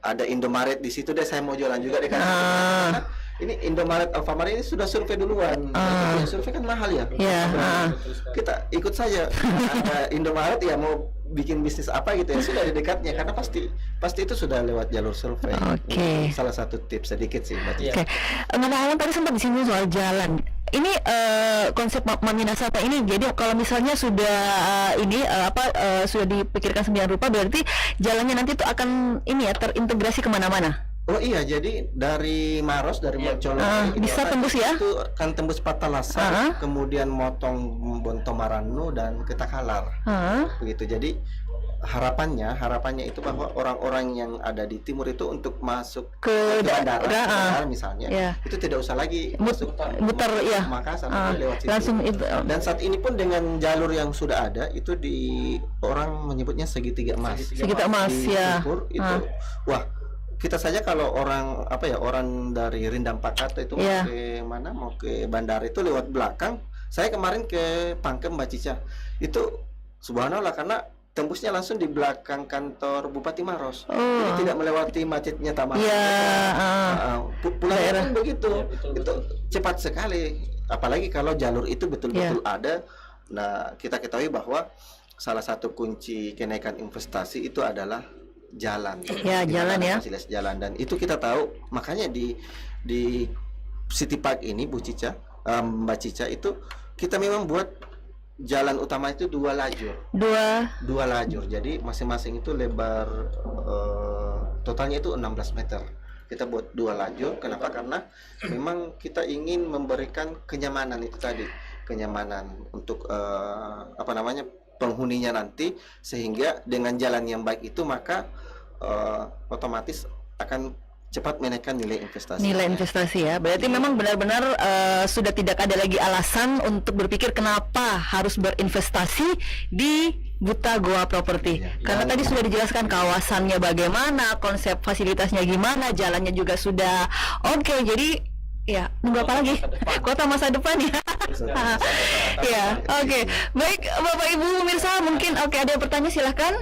ada Indomaret di situ deh, saya mau jualan juga deh kan. Ini Indomaret, Alfamart ini sudah survei duluan. Survei kan mahal ya. Kita ikut saja. Ada Indomaret ya mau bikin bisnis apa gitu ya, sudah di dekatnya karena pasti itu sudah lewat jalur survei. Salah satu tips sedikit sih Mbak Cica. Ngomong-ngomong tadi sempat disinggung soal jalan. Ini konsep Maminasata ini, jadi kalau misalnya sudah sudah dipikirkan sembilan rupa, berarti jalannya nanti itu akan ini ya terintegrasi kemana-mana. Oh iya, jadi dari Maros, dari Mocolok bisa tembus ya? Itu akan tembus Patalasang, kemudian motong Bontomaranu dan ke Takalar. Begitu. Jadi harapannya itu bahwa orang-orang yang ada di timur itu untuk masuk ke bandara misalnya, itu tidak usah lagi muter ya Makassar, lewat situ. Langsung itu. Dan saat ini pun dengan jalur yang sudah ada itu orang menyebutnya segitiga emas. Segitiga emas ya. Itu wah, kita saja kalau orang dari Rindam Pakato itu mau ke mana, mau ke bandara itu lewat belakang. Saya kemarin ke Pangkem Mbak Cica, itu subhanallah karena tembusnya langsung di belakang kantor Bupati Maros. Jadi tidak melewati macetnya Taman. Pulangnya pun begitu. Itu cepat sekali. Apalagi kalau jalur itu betul-betul ada. Nah, kita ketahui bahwa salah satu kunci kenaikan investasi itu adalah jalan. Jalan ya. Fasilitas jalan, dan itu kita tahu. Makanya di City Park ini Bu Cica, Mbak Cica, itu kita memang buat jalan utama itu 2 lajur. Dua lajur. Jadi masing-masing itu lebar totalnya itu 16 meter. Kita buat 2 lajur. Kenapa? Karena memang kita ingin memberikan kenyamanan itu tadi. kenyamanan untuk penghuninya nanti, sehingga dengan jalan yang baik itu maka otomatis akan cepat menaikkan nilai investasi. Nilai investasi ya. Berarti memang benar-benar sudah tidak ada lagi alasan untuk berpikir kenapa harus berinvestasi di Buta Goa Property. Karena tadi sudah dijelaskan kawasannya bagaimana, konsep fasilitasnya gimana, jalannya juga sudah oke. Jadi ya, nunggu apa lagi? Kota masa depan ya. Ya, oke. Baik, Bapak Ibu pemirsa, mungkin ada pertanyaan, silahkan.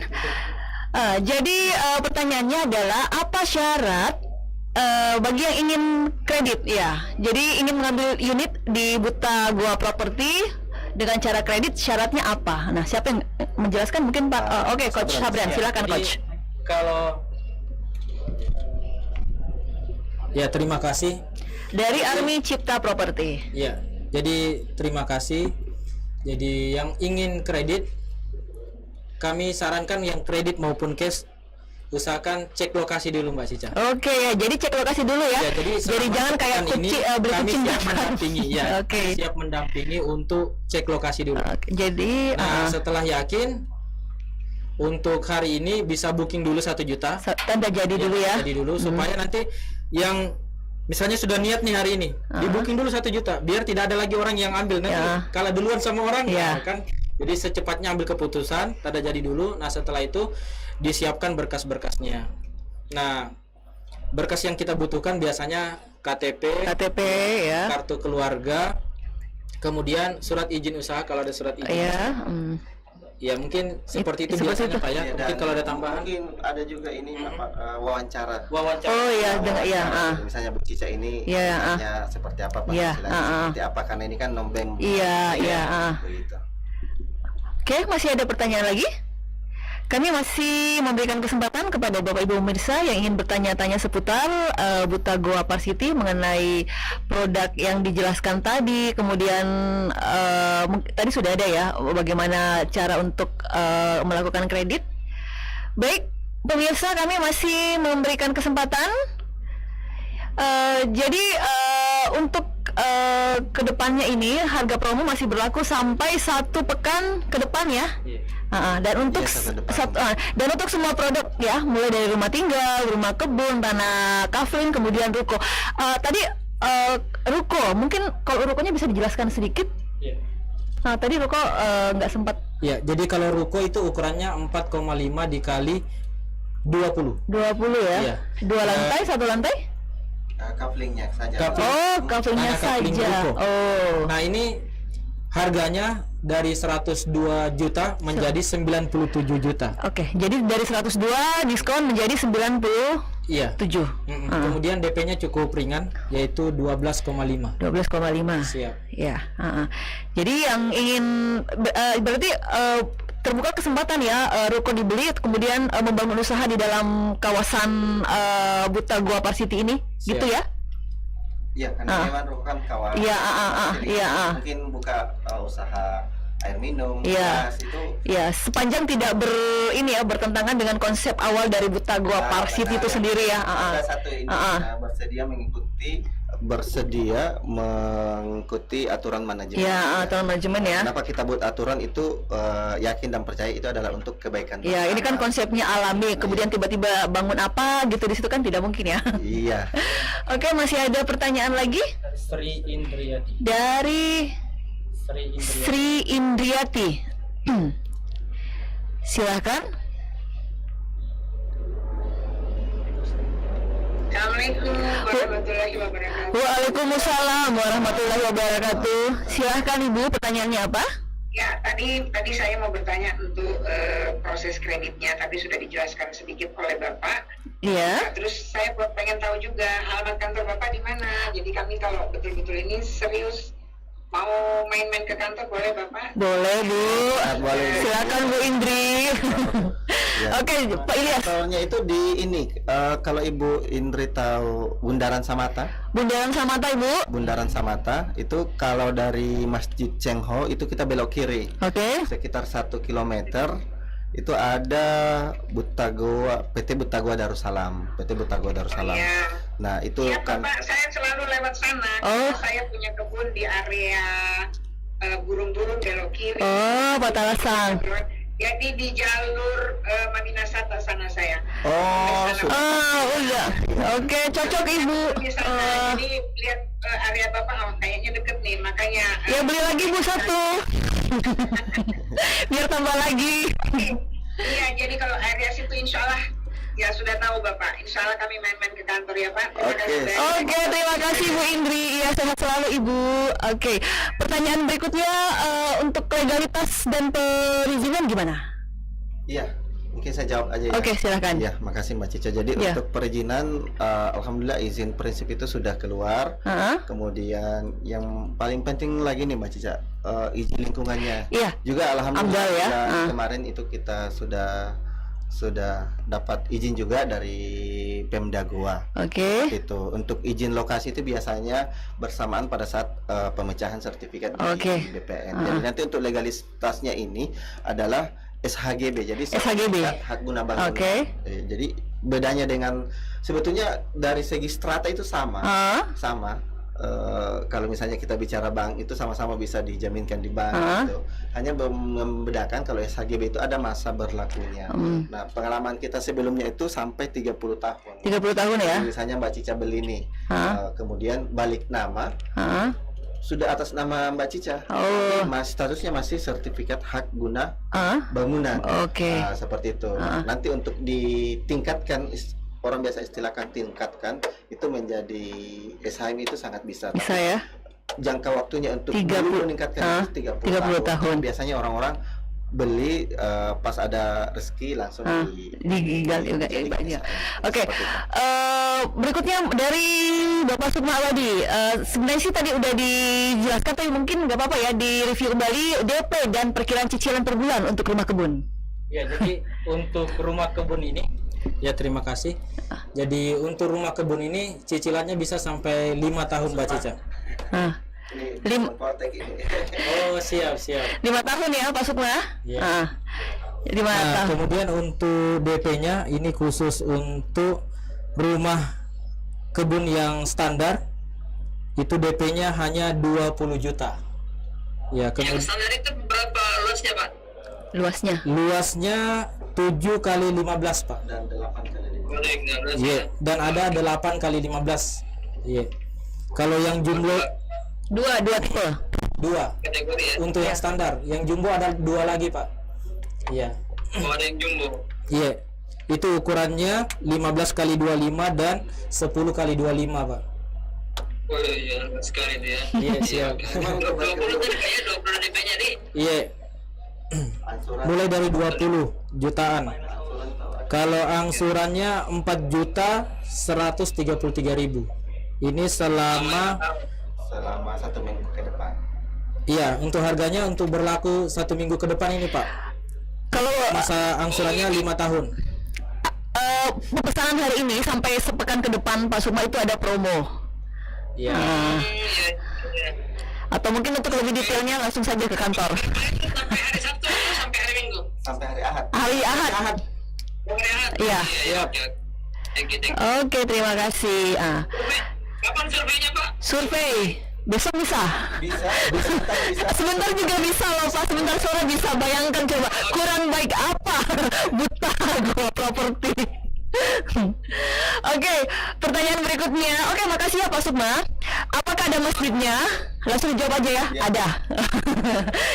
Jadi pertanyaannya adalah apa syarat bagi yang ingin kredit ya? Jadi ingin mengambil unit di Buta Goa Property dengan cara kredit, syaratnya apa? Nah, siapa yang menjelaskan? Mungkin Pak. Oke, Coach Sabran, silakan Coach. Kalau ya, terima kasih. Dari Army Cipta Property. Ya, jadi terima kasih. Jadi yang ingin kredit, kami sarankan yang kredit maupun cash, usahakan cek lokasi dulu Mbak Cica. Oke ya, jadi cek lokasi dulu ya. Ya, jadi jangan kayak beli kami kucing siap mendampingi ya. Oke. Siap mendampingi untuk cek lokasi dulu. Jadi setelah yakin, untuk hari ini bisa booking dulu 1 juta. Tanda jadi dulu ya. Jadi dulu supaya nanti yang misalnya sudah niat nih hari ini, di booking dulu 1 juta, biar tidak ada lagi orang yang ambil nanti kalah duluan sama orang ya kan. Jadi secepatnya ambil keputusan, tanda jadi dulu. Nah, setelah itu disiapkan berkas-berkasnya. Nah, berkas yang kita butuhkan biasanya KTP ya, kartu keluarga, kemudian surat izin usaha kalau ada surat izin. Ya, ya mungkin seperti itu biasanya Pak ya. Mungkin kalau ada tambahan. Mungkin ada juga ini wawancara. Wawancara. Oh ya, Misalnya Bu Cica ini seperti apa seperti apa, karena ini kan nombeng. Begitu. Oke, masih ada pertanyaan lagi? Kami masih memberikan kesempatan kepada Bapak Ibu pemirsa yang ingin bertanya-tanya seputar Buta Goa Park City mengenai produk yang dijelaskan tadi. Kemudian tadi sudah ada ya bagaimana cara untuk melakukan kredit. Baik, pemirsa, kami masih memberikan kesempatan. Jadi untuk kedepannya ini harga promo masih berlaku sampai 1 pekan ke depan ya. Dan untuk semua produk ya, mulai dari rumah tinggal, rumah kebun, tanah kafling, kemudian ruko. Tadi ruko, mungkin kalau rukonya bisa dijelaskan sedikit. Nah, tadi ruko nggak sempat. Ya, jadi kalau ruko itu ukurannya 4,5 dikali 20. 20 ya. 2 lantai, 1 lantai? Kaflingnya saja. Kaflingnya saja. Nah, ini harganya dari 102 juta menjadi 97 juta. Oke, jadi dari 102 diskon menjadi 97. Kemudian DP-nya cukup ringan, yaitu 12,5. 12,5. Siap. Ya. Jadi yang ingin berarti terbuka kesempatan ya, ruko dibeli, kemudian membangun usaha di dalam kawasan Buta Goa Park City ini. Siap. Gitu ya? Iya, karena memang ruko kan kawasan. Jadi mungkin buka usaha air minum, gas itu. Ya, sepanjang tidak bertentangan dengan konsep awal dari Buta Goa Park City itu sendiri ya. Ada satu ini bersedia mengikuti aturan manajemen. Ya, aturan manajemen ya. Kenapa kita buat aturan itu, yakin dan percaya itu adalah untuk kebaikan. Ya, ini kan konsepnya alami. Kemudian tiba-tiba bangun apa gitu di situ kan tidak mungkin ya. Iya. Oke, masih ada pertanyaan lagi? Sri Indriati. Dari Sri Indriati. Silahkan. Assalamualaikum warahmatullahi wabarakatuh. Waalaikumsalam warahmatullahi wabarakatuh. Silahkan Ibu, pertanyaannya apa? Ya, tadi saya mau bertanya untuk proses kreditnya, tapi sudah dijelaskan sedikit oleh Bapak. Iya. Nah, terus saya pengen tahu juga alamat kantor Bapak di mana. Jadi kami kalau betul-betul ini serius mau main-main ke kantor, boleh Bapak? Boleh Bu. Boleh. Silakan Bu Indri. Ya. Oke, Pak Ilyas. Kantornya itu di ini, kalau Ibu Indri tahu Bundaran Samata. Bundaran Samata Ibu. Bundaran Samata itu kalau dari Masjid Cheng Ho itu kita belok kiri. Oke. Sekitar 1 kilometer itu ada PT Buta Goa Darussalam. PT Buta Goa Darussalam. Ya. Nah, itu Ya, kan Bapak, saya selalu lewat sana. Oh. Saya punya kebun di area burung-burung belok kiri. Oh, Patalasang. Jadi di jalur Maminasata sana saya. Oh, Udah. Oke, cocok Ibu. Di sana. Jadi lihat area Bapak, kayaknya deket nih, makanya. Ya beli lagi Bu satu. Biar tambah lagi. Iya, jadi kalau area situ insya Allah ya sudah tahu Bapak. Insya Allah kami main-main ke kantor ya Pak. Terima Oke. kasih. Oke, terima kasih Bu Indri. Iya, sehat selalu Ibu. Oke, pertanyaan berikutnya untuk legalitas dan perizinan gimana? iya. Mungkin saya jawab aja ya. Oke, silakan. Ya, makasih Mbak Cica. Jadi Ya. untuk perizinan, alhamdulillah izin prinsip itu sudah keluar. Kemudian yang paling penting lagi nih Mbak Cica, izin lingkungannya. Iya. Juga alhamdulillah Amdal ya. bulan kemarin itu kita sudah dapat izin juga dari Pemda Goa. Oke. Itu untuk izin lokasi itu biasanya bersamaan pada saat pemecahan sertifikat di BPN. Jadi nanti untuk legalitasnya ini adalah SHGB. Jadi sertifikat hak guna bangunan. Jadi bedanya dengan sebetulnya dari segi strata itu sama. Sama. Kalau misalnya kita bicara bank itu sama-sama bisa dijaminkan di bank gitu. Hanya membedakan kalau SHGB itu ada masa berlakunya. Nah, pengalaman kita sebelumnya itu sampai 30 tahun. 30 tahun ya? Misalnya Mbak Cica beli nih, kemudian balik nama, sudah atas nama Mbak Cica, mas statusnya masih sertifikat hak guna bangunan. Seperti itu. Nanti untuk ditingkatkan, orang biasa istilahkan tingkatkan, itu menjadi SHM itu sangat bisa. Bisa ya? Jangka waktunya untuk meningkatkan itu 30 tahun. Biasanya orang-orang beli pas ada rezeki langsung diganti. Oke. Berikutnya dari Bapak Sukma Awadi. Sebenarnya sih tadi udah dijelaskan, tapi mungkin nggak apa-apa ya di review kembali DP dan perkiraan cicilan per bulan untuk rumah kebun. Ya, jadi untuk rumah kebun ini, ya terima kasih. Jadi untuk rumah kebun ini cicilannya bisa sampai 5 tahun Mbak Cica. Oh, siap. 5 tahun ya Pak Sukma? Ya. 5 tahun. Kemudian untuk DP-nya ini khusus untuk rumah kebun yang standar, itu DP-nya hanya 20 juta. Ya, kemudian Yang standar itu berapa luasnya Pak? Luasnya 7 kali 15 Pak. Dan 8 kali 15. Iya, dan ada 8 kali 15. Iya. Kalau yang jumbo Dua tipe. 2. Kategori ya? Untuk yang standar, yang jumbo ada 2 lagi Pak. Iya. Oh, ada yang jumbo. Iya. Itu ukurannya 15 kali 25 dan 10 kali 25 Pak. Oh iya, sekali dia. Iya, siap. 20 tadi kayaknya 20 DP-nya nih. Iya. Mulai dari 20 jutaan. Kalau angsurannya 4.133.000. Ini selama 1 minggu ke depan. Iya, untuk harganya untuk berlaku 1 minggu ke depan ini Pak. Kalau Masa angsurannya 5 tahun. pesanan hari ini sampai sepekan ke depan Pak Sukma itu ada promo. Iya. Atau mungkin untuk lebih detailnya langsung saja ke kantor. Sampai hari Sabtu atau sampai hari Minggu? Sampai hari Ahad. Hari Ahad. Hari Ahad? Iya. Iya. Thank you. Oke, terima kasih. Kapan surveinya Pak? Survei besok bisa. Bisa. Sebentar juga bisa loh Pak, sebentar sore bisa. Bayangkan coba, kurang baik apa buta gua properti. Oke, pertanyaan berikutnya. Oke, makasih ya Pak Sukma. Apakah ada masjidnya? Langsung jawab aja ya. Ada.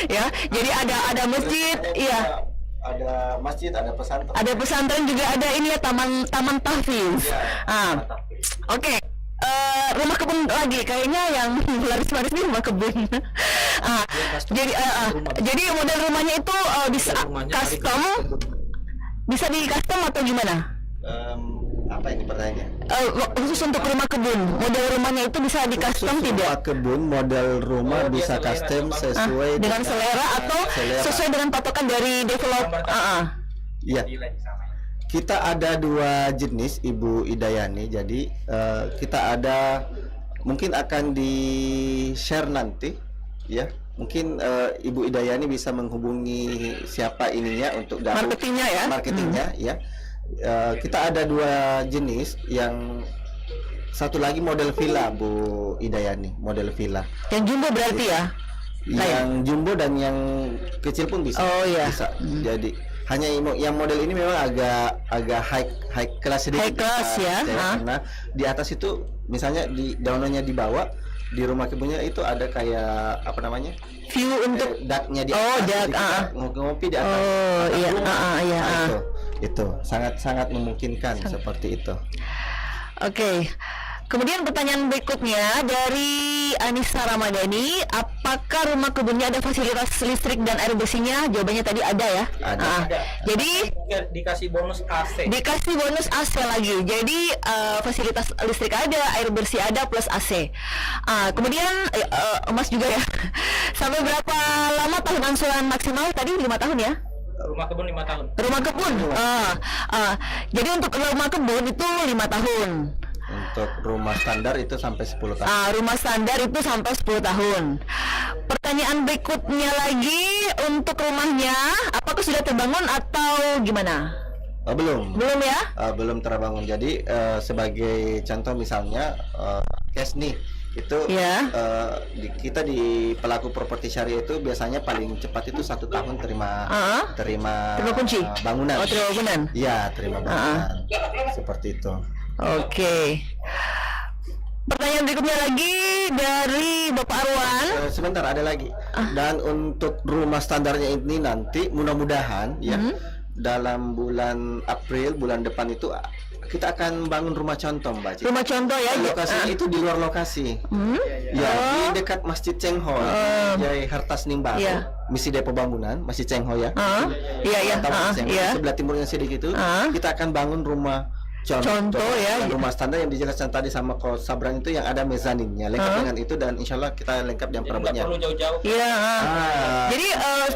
Ya, jadi ada masjid, iya. Ada masjid, ada pesantren. Ada pesantren juga, ada ini ya, taman tahfiz. Oke. Rumah kebun lagi kayaknya yang laris-laris ini rumah kebun. Jadi model rumahnya itu bisa custom, bisa di custom atau gimana? Apa ini pertanyaannya? Khusus untuk rumah kebun, model rumahnya itu bisa di custom Khusus tidak? rumah kebun, model rumah bisa custom sesuai Dengan selera atau sesuai dengan patokan dari developer? Iya. Kita ada 2 jenis Ibu Idayani. Jadi kita ada, mungkin akan di share nanti ya. Mungkin Ibu Idayani bisa menghubungi siapa ininya untuk Marketingnya ya. Marketingnya ya. Kita ada 2 jenis, yang satu lagi model villa Bu Idayani, model villa. Yang jumbo berarti ya? yang jumbo dan yang kecil pun bisa. Oh iya. Bisa. Jadi hanya yang model ini memang agak high class sedikit. High class ya. Karena di atas itu misalnya di daunnya dibawa, di rumah kebunnya itu ada kayak apa namanya? View untuk daknya di Oh, atas. dak, Jadi kita ngopi di atas. Oh atas iya, rumah. iya. Nah, itu sangat memungkinkan seperti itu. Oke. Kemudian pertanyaan berikutnya dari Anissa Ramadhani, apakah rumah kebunnya ada fasilitas listrik dan air bersihnya? Jawabannya tadi ada ya. Ada. Jadi Dikasih bonus AC. dikasih bonus AC lagi. Jadi fasilitas listrik ada, air bersih ada plus AC. Kemudian Mas juga ya. Sampai berapa lama tahun angsuran maksimal tadi? 5 tahun ya? Rumah kebun 5 tahun. Rumah kebun. Jadi untuk rumah kebun itu 5 tahun. Untuk rumah standar itu sampai 10 tahun. Rumah standar itu sampai 10 tahun. Pertanyaan berikutnya lagi, untuk rumahnya apakah sudah terbangun atau gimana? Belum. Belum ya? Belum terbangun. Jadi sebagai contoh misalnya cash nih itu Ya. kita di pelaku properti syariah itu biasanya paling cepat itu 1 tahun terima Terima kunci. bangunan. Oh, terima bangunan. Iya, terima bangunan. Seperti itu. Oke. Pertanyaan berikutnya lagi dari Bapak Arwan. Sebentar, ada lagi. Dan untuk rumah standarnya ini nanti mudah-mudahan ya dalam bulan April bulan depan itu kita akan bangun rumah contoh, Mbak Cici. Rumah contoh ya. Lokasinya itu di luar lokasi. Ya, di dekat Masjid Cengho, Jai Hartas Nimbaru. Iya. Misi Depo Bangunan, Masjid Cengho ya. Iya. Tahu Masjid Cengho, Iya. sebelah timurnya sedikit itu, kita akan bangun rumah Contoh ya. Dan rumah standar yang dijelaskan tadi sama Coach Sabran itu yang ada mezaninnya, lengkap dengan itu, dan insya Allah kita lengkap yang Jadi nggak perabotnya. perlu jauh-jauh. Iya. Ah, Jadi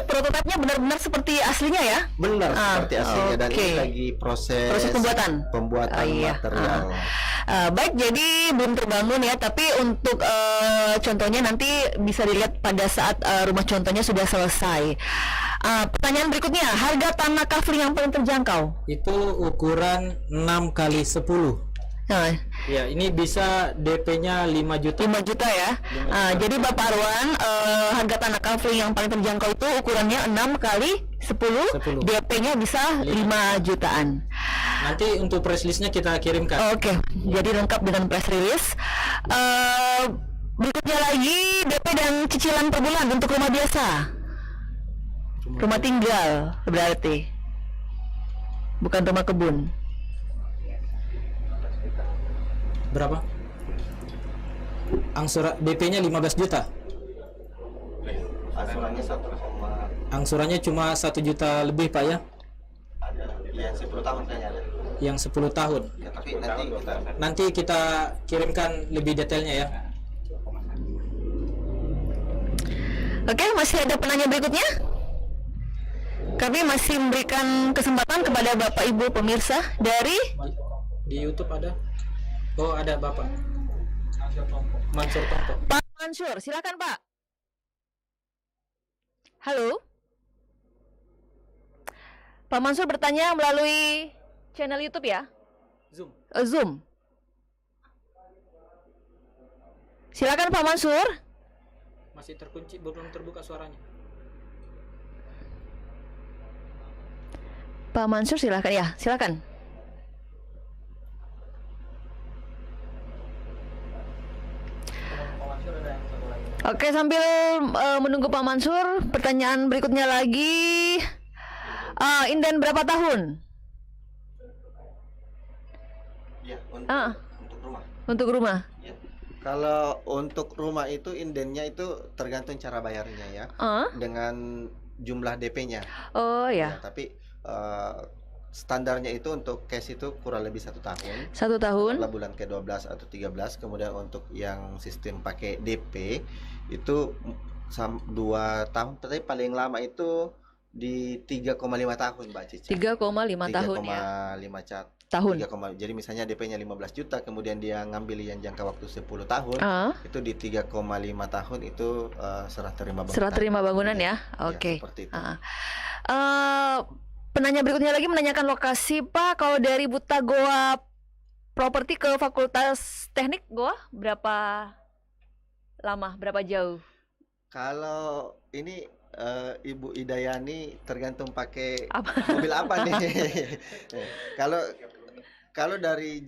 prototipenya benar-benar seperti aslinya ya? benar seperti aslinya, dan oke. ini lagi proses pembuatan. pembuatan material. Baik, jadi belum terbangun ya, tapi untuk contohnya nanti bisa dilihat pada saat rumah contohnya sudah selesai. Pertanyaan berikutnya, harga tanah kafling yang paling terjangkau? Itu ukuran 6x10. Nah, Ya, ini bisa DP-nya 5 juta. 5 juta ya. Jadi Bapak Arwan, harga tanah kafling yang paling terjangkau itu ukurannya 6 kali 10, 10. DP-nya bisa 5 jutaan. Nanti untuk press listnya kita kirimkan. Oke, jadi lengkap dengan press release. Berikutnya lagi, DP dan cicilan per bulan untuk rumah biasa. Rumah tinggal berarti, bukan rumah kebun. Berapa? Angsuran DP-nya 15 juta. Angsurannya 1, Angsurannya cuma 1 juta lebih, Pak ya. ada yang 10 tahun kayaknya ada. Yang 10 tahun. Ya, tapi Nanti kita kirimkan lebih detailnya ya. Oke, masih ada penanya berikutnya? Kami masih memberikan kesempatan kepada Bapak Ibu pemirsa dari Di YouTube ada. Oh, ada Bapak Mansur Tompo. Pak Mansur, silakan Pak. Halo. Pak Mansur bertanya melalui channel YouTube ya? Zoom. Zoom. Silakan Pak Mansur. Masih terkunci, belum terbuka suaranya. Pak Mansur silakan ya, silakan. Oke, sambil menunggu Pak Mansur, pertanyaan berikutnya lagi. Inden berapa tahun? Ya, untuk rumah. Untuk rumah. Ya. Kalau untuk rumah itu indennya itu tergantung cara bayarnya ya. Dengan jumlah DP-nya. Oh ya. Tapi standarnya itu untuk cash itu kurang lebih 1 tahun. 1 tahun. Setelah bulan ke-12 atau 13. Kemudian untuk yang sistem pakai DP itu 2 tahun. Tapi paling lama itu di 3,5 tahun, Mbak Cica. 3,5 tahun ya. 3,5 tahun. 3, jadi misalnya DP-nya 15 juta, kemudian dia ngambil yang jangka waktu 10 tahun, itu di 3,5 tahun itu serah terima bangunan. Serah terima bangunan ya. Oke. Seperti itu. Penanya berikutnya lagi menanyakan lokasi Pak, kalau dari Buta Goa Properti ke Fakultas Teknik Goa berapa lama, berapa jauh? Kalau ini Ibu Idayani tergantung pakai Apa? mobil apa nih? Kalau kalau dari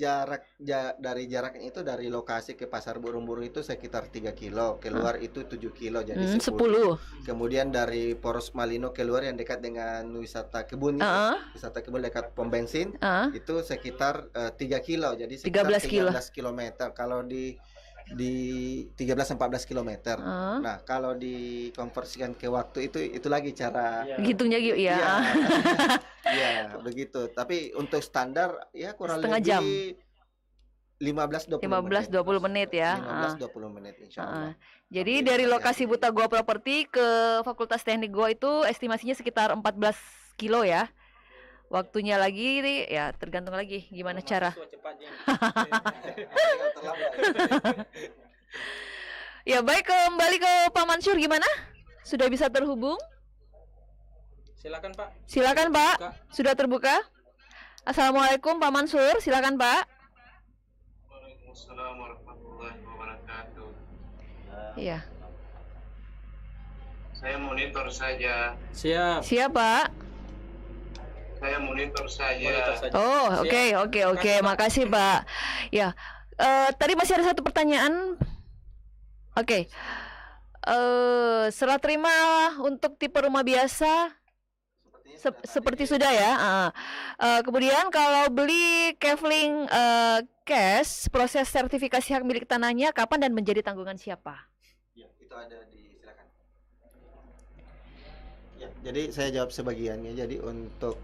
dari jaraknya itu dari lokasi ke pasar burung-burung itu sekitar 3 kilo, keluar itu 7 kilo jadi 10. 10. Kemudian dari Poros Malino keluar yang dekat dengan wisata kebun itu, wisata kebun dekat pom bensin itu sekitar 3 kilo jadi sekitar 13 kilometer. Kalau di 13-14 kilometer. Nah, kalau dikonversikan ke waktu itu lagi cara Hitungnya gitu ya. Iya. Iya, begitu. Tapi untuk standar ya kurang Setengah jam. lebih 15-20 15-20 menit ya. 15-20 menit insya Allah. Jadi Sampai dari Jaya lokasi Tinggi. Buta Goa Properti ke Fakultas Teknik Goa itu estimasinya sekitar 14 kilo ya. Waktunya lagi ya tergantung lagi gimana cara. Ya baik, kembali ke Pak Mansur, gimana? Sudah bisa terhubung? Silakan Pak. Silakan Pak. Buka. Sudah terbuka? Assalamualaikum Pak Mansur, silakan Pak. Waalaikumsalam warahmatullahi wabarakatuh. Iya. Saya monitor saja. Siap. Siap Pak. Saya monitor saja. Monitor saja. Oh, Siap. oke. Makasih Pak. Ya, tadi masih ada satu pertanyaan. Oke. Serah terima untuk tipe rumah biasa seperti sudah ya. Kemudian kalau beli Kevling cash, proses sertifikasi hak milik tanahnya kapan dan menjadi tanggungan siapa? Ya, itu ada silakan. Ya, jadi saya jawab sebagiannya. Jadi untuk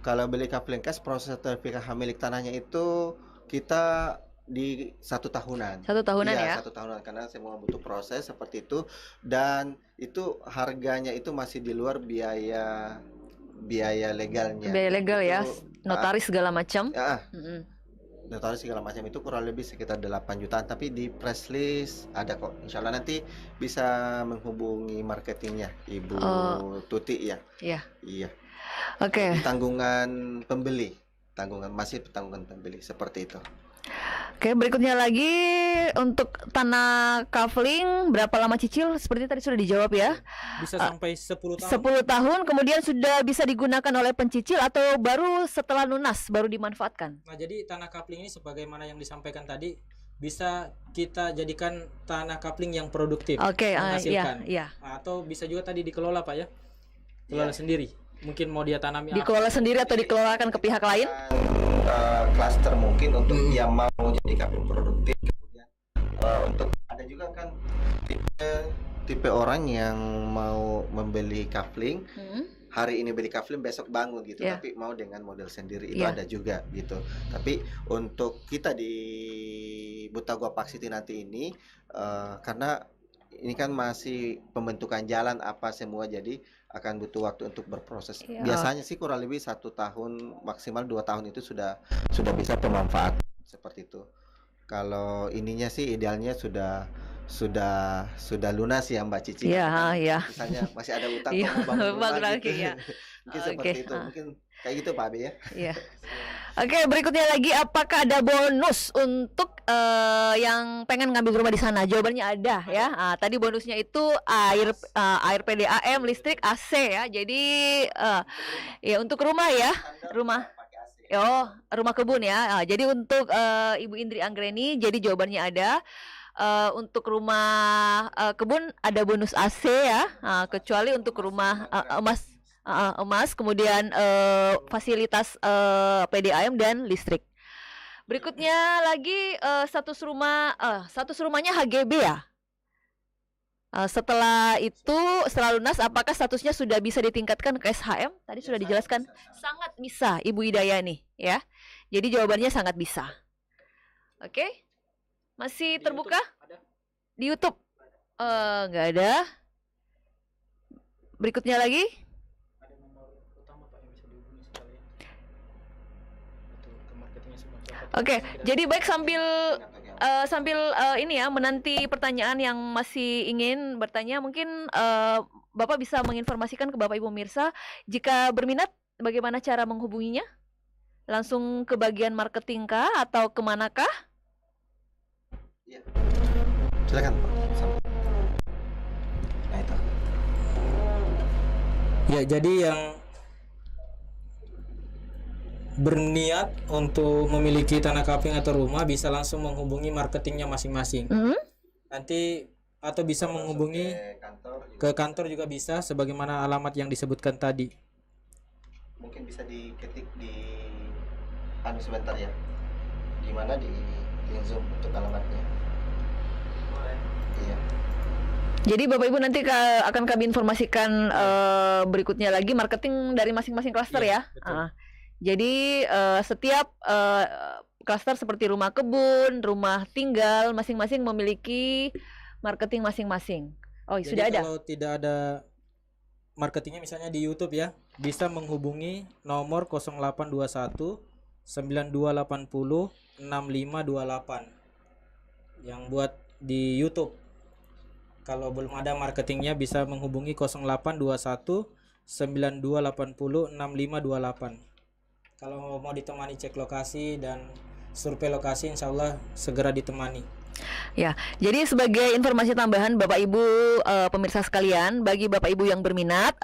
kalau beli Kevling cash, proses sertifikasi hak milik tanahnya itu kita di 1 tahunan. 1 tahunan Iya, ya. 1 tahunan karena semua butuh proses seperti itu dan itu harganya itu masih di luar biaya legalnya. Biaya legal ya, Itu, notaris segala macam. notaris segala macam itu kurang lebih sekitar 8 jutaan tapi di press list ada kok. Insya Allah nanti bisa menghubungi marketingnya Ibu Tuti ya. Iya. Iya. Oke. Tanggungan pembeli, masih tanggungan pembeli seperti itu. Oke, berikutnya lagi untuk tanah kafling berapa lama cicil? Seperti tadi sudah dijawab ya. Bisa sampai 10 tahun. 10 tahun kemudian sudah bisa digunakan oleh pencicil atau baru setelah lunas baru dimanfaatkan? Nah, jadi tanah kapling ini sebagaimana yang disampaikan tadi bisa kita jadikan tanah kapling yang produktif, Oke, menghasilkan. iya. Atau bisa juga tadi dikelola Pak ya. Kelola sendiri. Mungkin mau dia tanami apa. Dikelola sendiri atau dikelolakan ke pihak lain? Cluster mungkin untuk yang mau jadi kapling produktif. Kemudian untuk ada juga kan tipe orang yang mau membeli kapling hari ini beli kafling besok bangun gitu, Yeah. tapi mau dengan model sendiri itu Yeah. ada juga gitu. Tapi untuk kita di Buta Goa Park City nanti ini karena ini kan masih pembentukan jalan apa semua, jadi akan butuh waktu untuk berproses. Yeah. Biasanya sih kurang lebih 1 tahun maksimal 2 tahun itu sudah bisa pemanfaatan seperti itu. Kalau ininya sih idealnya sudah lunas ya Mbak Cici. Iya, iya. Misalnya masih ada utang Iya, kok mau bangun rumah bangun lagi, gitu. ya. Mungkin Oke, seperti itu. Mungkin kayak gitu Pak Abi ya. Iya. Oke, berikutnya lagi apakah ada bonus untuk yang pengen ngambil rumah di sana? Jawabannya ada ya. Tadi bonusnya itu air PDAM, listrik, AC ya. Jadi ya untuk rumah ya, rumah. Oh, rumah kebun ya. Jadi untuk Ibu Indri Anggreni, jadi jawabannya ada. Untuk rumah kebun ada bonus AC ya, kecuali untuk rumah emas, kemudian fasilitas PDAM dan listrik. Berikutnya lagi status rumahnya HGB ya. Setelah lunas, apakah statusnya sudah bisa ditingkatkan ke SHM? Tadi sudah dijelaskan, sangat bisa Ibu Idayani ya. Jadi jawabannya sangat bisa. Oke. Masih terbuka? Di YouTube? Nggak ada. Berikutnya lagi? Ada nomor utama Pak yang bisa dihubungi sekalian. Betul, ke marketingnya semua. Oke, jadi baik sambil ini ya menanti pertanyaan yang masih ingin bertanya, mungkin Bapak bisa menginformasikan ke Bapak Ibu Mirsa jika berminat bagaimana cara menghubunginya? Langsung ke bagian marketing kah atau kemanakah? Silakan Pak. Ya, jadi yang berniat untuk memiliki tanah kapling atau rumah bisa langsung menghubungi marketingnya masing-masing. Nanti atau bisa menghubungi ke kantor juga bisa, sebagaimana alamat yang disebutkan tadi. Mungkin bisa diketik di sebentar ya. Di mana di Zoom untuk alamatnya. Iya. Jadi Bapak Ibu nanti akan kami informasikan berikutnya lagi marketing dari masing-masing klaster ya. Betul. Jadi setiap klaster seperti rumah kebun, rumah tinggal, masing-masing memiliki marketing masing-masing. Oh, Jadi sudah ada. kalau tidak ada marketingnya misalnya di YouTube ya, bisa menghubungi nomor 0821 9280 6528 yang buat di YouTube. Kalau belum ada marketingnya bisa menghubungi 0821 9280 6528. Kalau mau ditemani cek lokasi dan survei lokasi, insya Allah segera ditemani. Ya, jadi sebagai informasi tambahan Bapak Ibu pemirsa sekalian, bagi Bapak Ibu yang berminat,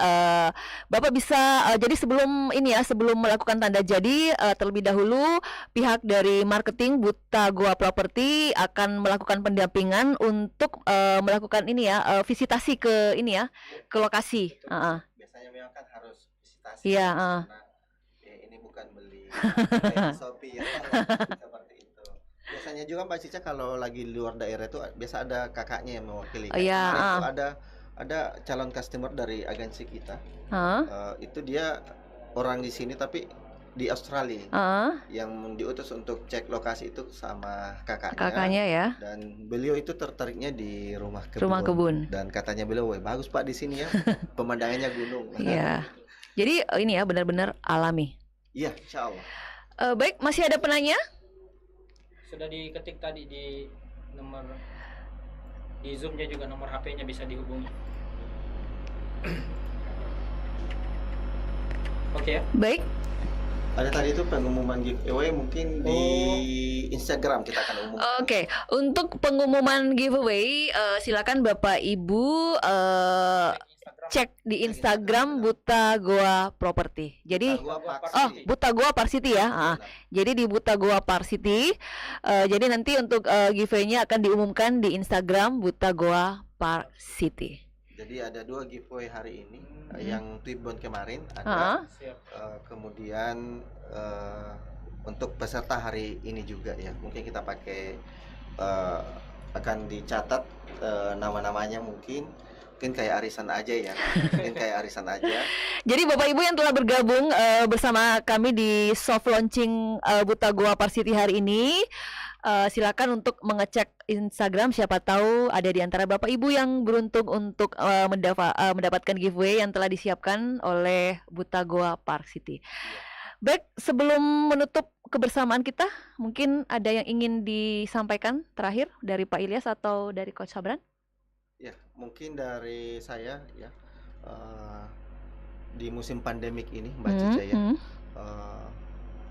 Bapak bisa jadi sebelum melakukan tanda jadi, terlebih dahulu pihak dari marketing Buta Goa Property akan melakukan pendampingan untuk melakukan visitasi ke ke lokasi. Biasanya memang kan harus visitasi. Iya, karena ini bukan beli Shopee ya, seperti itu. Biasanya juga Mbak Cica kalau lagi di luar daerah itu biasa ada kakaknya yang mewakili. Iya, Kemarin itu ada calon customer dari agensi kita. Itu dia orang di sini tapi di Australia. Yang diutus untuk cek lokasi itu sama kakaknya ya. Dan beliau itu tertariknya di rumah kebun. Dan katanya beliau, "Wah, bagus Pak di sini ya. Pemandangannya gunung." Iya. Jadi ini ya benar-benar alami. Iya, insya Allah. Baik, masih ada penanya? Sudah diketik tadi di nomor di Zoom-nya juga nomor HP-nya bisa dihubungi. Oke ya. Baik. Ada tadi itu pengumuman giveaway mungkin di Instagram kita akan umumkan. Oke, untuk pengumuman giveaway silakan Bapak Ibu cek di Instagram Buta Goa Property. Jadi Buta Goa Park City ya. Jadi di Buta Goa Park City. Jadi nanti untuk giveaway-nya akan diumumkan di Instagram Buta Goa Park City. Jadi ada 2 giveaway hari ini. Yang Tweetbond kemarin ada. Kemudian untuk peserta hari ini juga ya. Mungkin kita pakai akan dicatat nama-namanya mungkin kayak arisan aja ya. Jadi Bapak Ibu yang telah bergabung bersama kami di soft launching Buta Goa Park City hari ini, silakan untuk mengecek Instagram, siapa tahu ada di antara Bapak Ibu yang beruntung untuk mendapatkan giveaway yang telah disiapkan oleh Buta Goa Park City. Baik, sebelum menutup kebersamaan kita, mungkin ada yang ingin disampaikan terakhir dari Pak Ilyas atau dari Coach Sabran? Ya, mungkin dari saya ya, di musim pandemik ini Mbak Cica ya,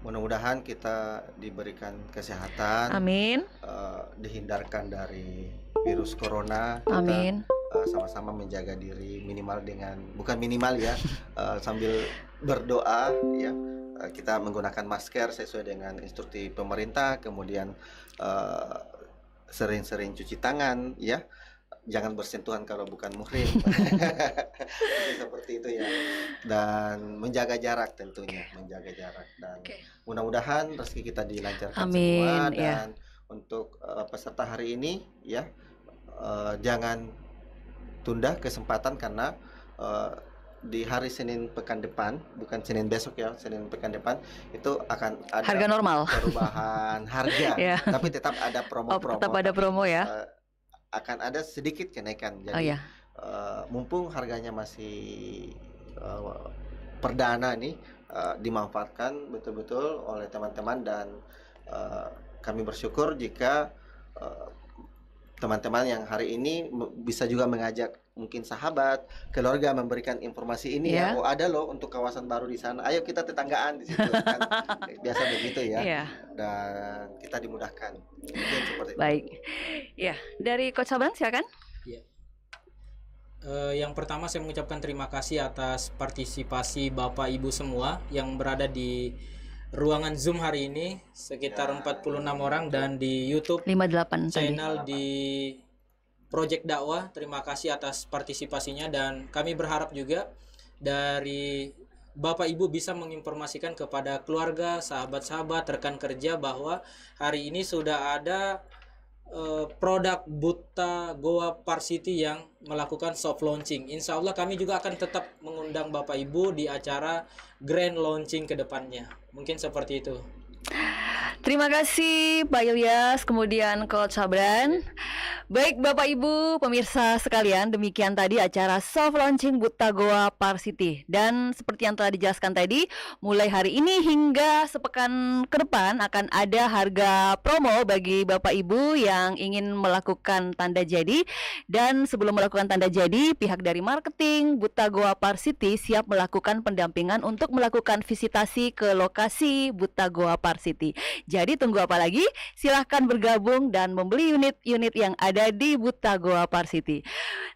mudah-mudahan kita diberikan kesehatan, amin, dihindarkan dari virus corona, amin, kita sama-sama menjaga diri bukan minimal ya, sambil berdoa ya, kita menggunakan masker sesuai dengan instruksi pemerintah, kemudian sering-sering cuci tangan ya. Jangan bersentuhan kalau bukan muhrim. Seperti itu ya. Dan menjaga jarak tentunya, dan mudah-mudahan rezeki kita dilancarkan semua. Dan untuk peserta hari ini ya, jangan tunda kesempatan karena di hari Senin pekan depan, bukan Senin besok ya, Senin pekan depan itu akan ada harga normal, perubahan harga, tapi tetap ada promo-promo. Tetap ada promo ya. Akan ada sedikit kenaikan. Jadi mumpung harganya masih perdana nih, dimanfaatkan betul-betul oleh teman-teman, dan kami bersyukur jika teman-teman yang hari ini bisa juga mengajak mungkin sahabat, keluarga memberikan informasi ini ya. Oh, ada loh untuk kawasan baru di sana. Ayo kita tetanggaan di situ kan. Biasa begitu ya. Dan kita dimudahkan. Mungkin seperti itu. Baik. Ya, dari Coach Sabran silakan. Ya. Yang pertama saya mengucapkan terima kasih atas partisipasi Bapak Ibu semua yang berada di ruangan Zoom hari ini, sekitar 46 orang, dan di YouTube 58 tadi. channel di Project Dakwah. Terima kasih atas partisipasinya, dan kami berharap juga dari Bapak Ibu bisa menginformasikan kepada keluarga, sahabat-sahabat, rekan kerja bahwa hari ini sudah ada produk Buta Goa Varsity yang melakukan soft launching. Insya Allah kami juga akan tetap mengundang Bapak Ibu di acara grand launching ke depannya. Mungkin seperti itu. Terima kasih Pak Ilyas, kemudian Coach Sabran. Baik Bapak Ibu pemirsa sekalian, demikian tadi acara soft launching Buta Goa Varsity. Dan seperti yang telah dijelaskan tadi, mulai hari ini hingga sepekan ke depan akan ada harga promo bagi Bapak Ibu yang ingin melakukan tanda jadi. Dan sebelum melakukan tanda jadi, pihak dari marketing Buta Goa Varsity siap melakukan pendampingan untuk melakukan visitasi ke lokasi Buta Goa Varsity. Jadi tunggu apa lagi? Silahkan bergabung dan membeli unit-unit yang ada di Buta Goa Varsity.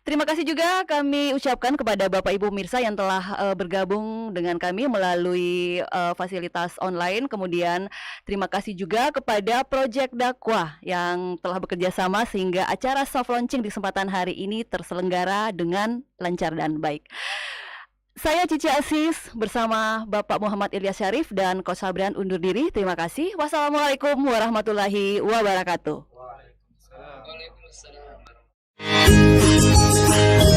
Terima kasih juga kami ucapkan kepada Bapak Ibu pemirsa yang telah bergabung dengan kami melalui fasilitas online. Kemudian terima kasih juga kepada Project Dakwah yang telah bekerja sama sehingga acara soft launching di kesempatan hari ini terselenggara dengan lancar dan baik. Saya Cici Asis bersama Bapak Muhammad Ilyas Syarif dan Coach Sabran undur diri. Terima kasih. Wassalamualaikum warahmatullahi wabarakatuh. Waalaikumsalam.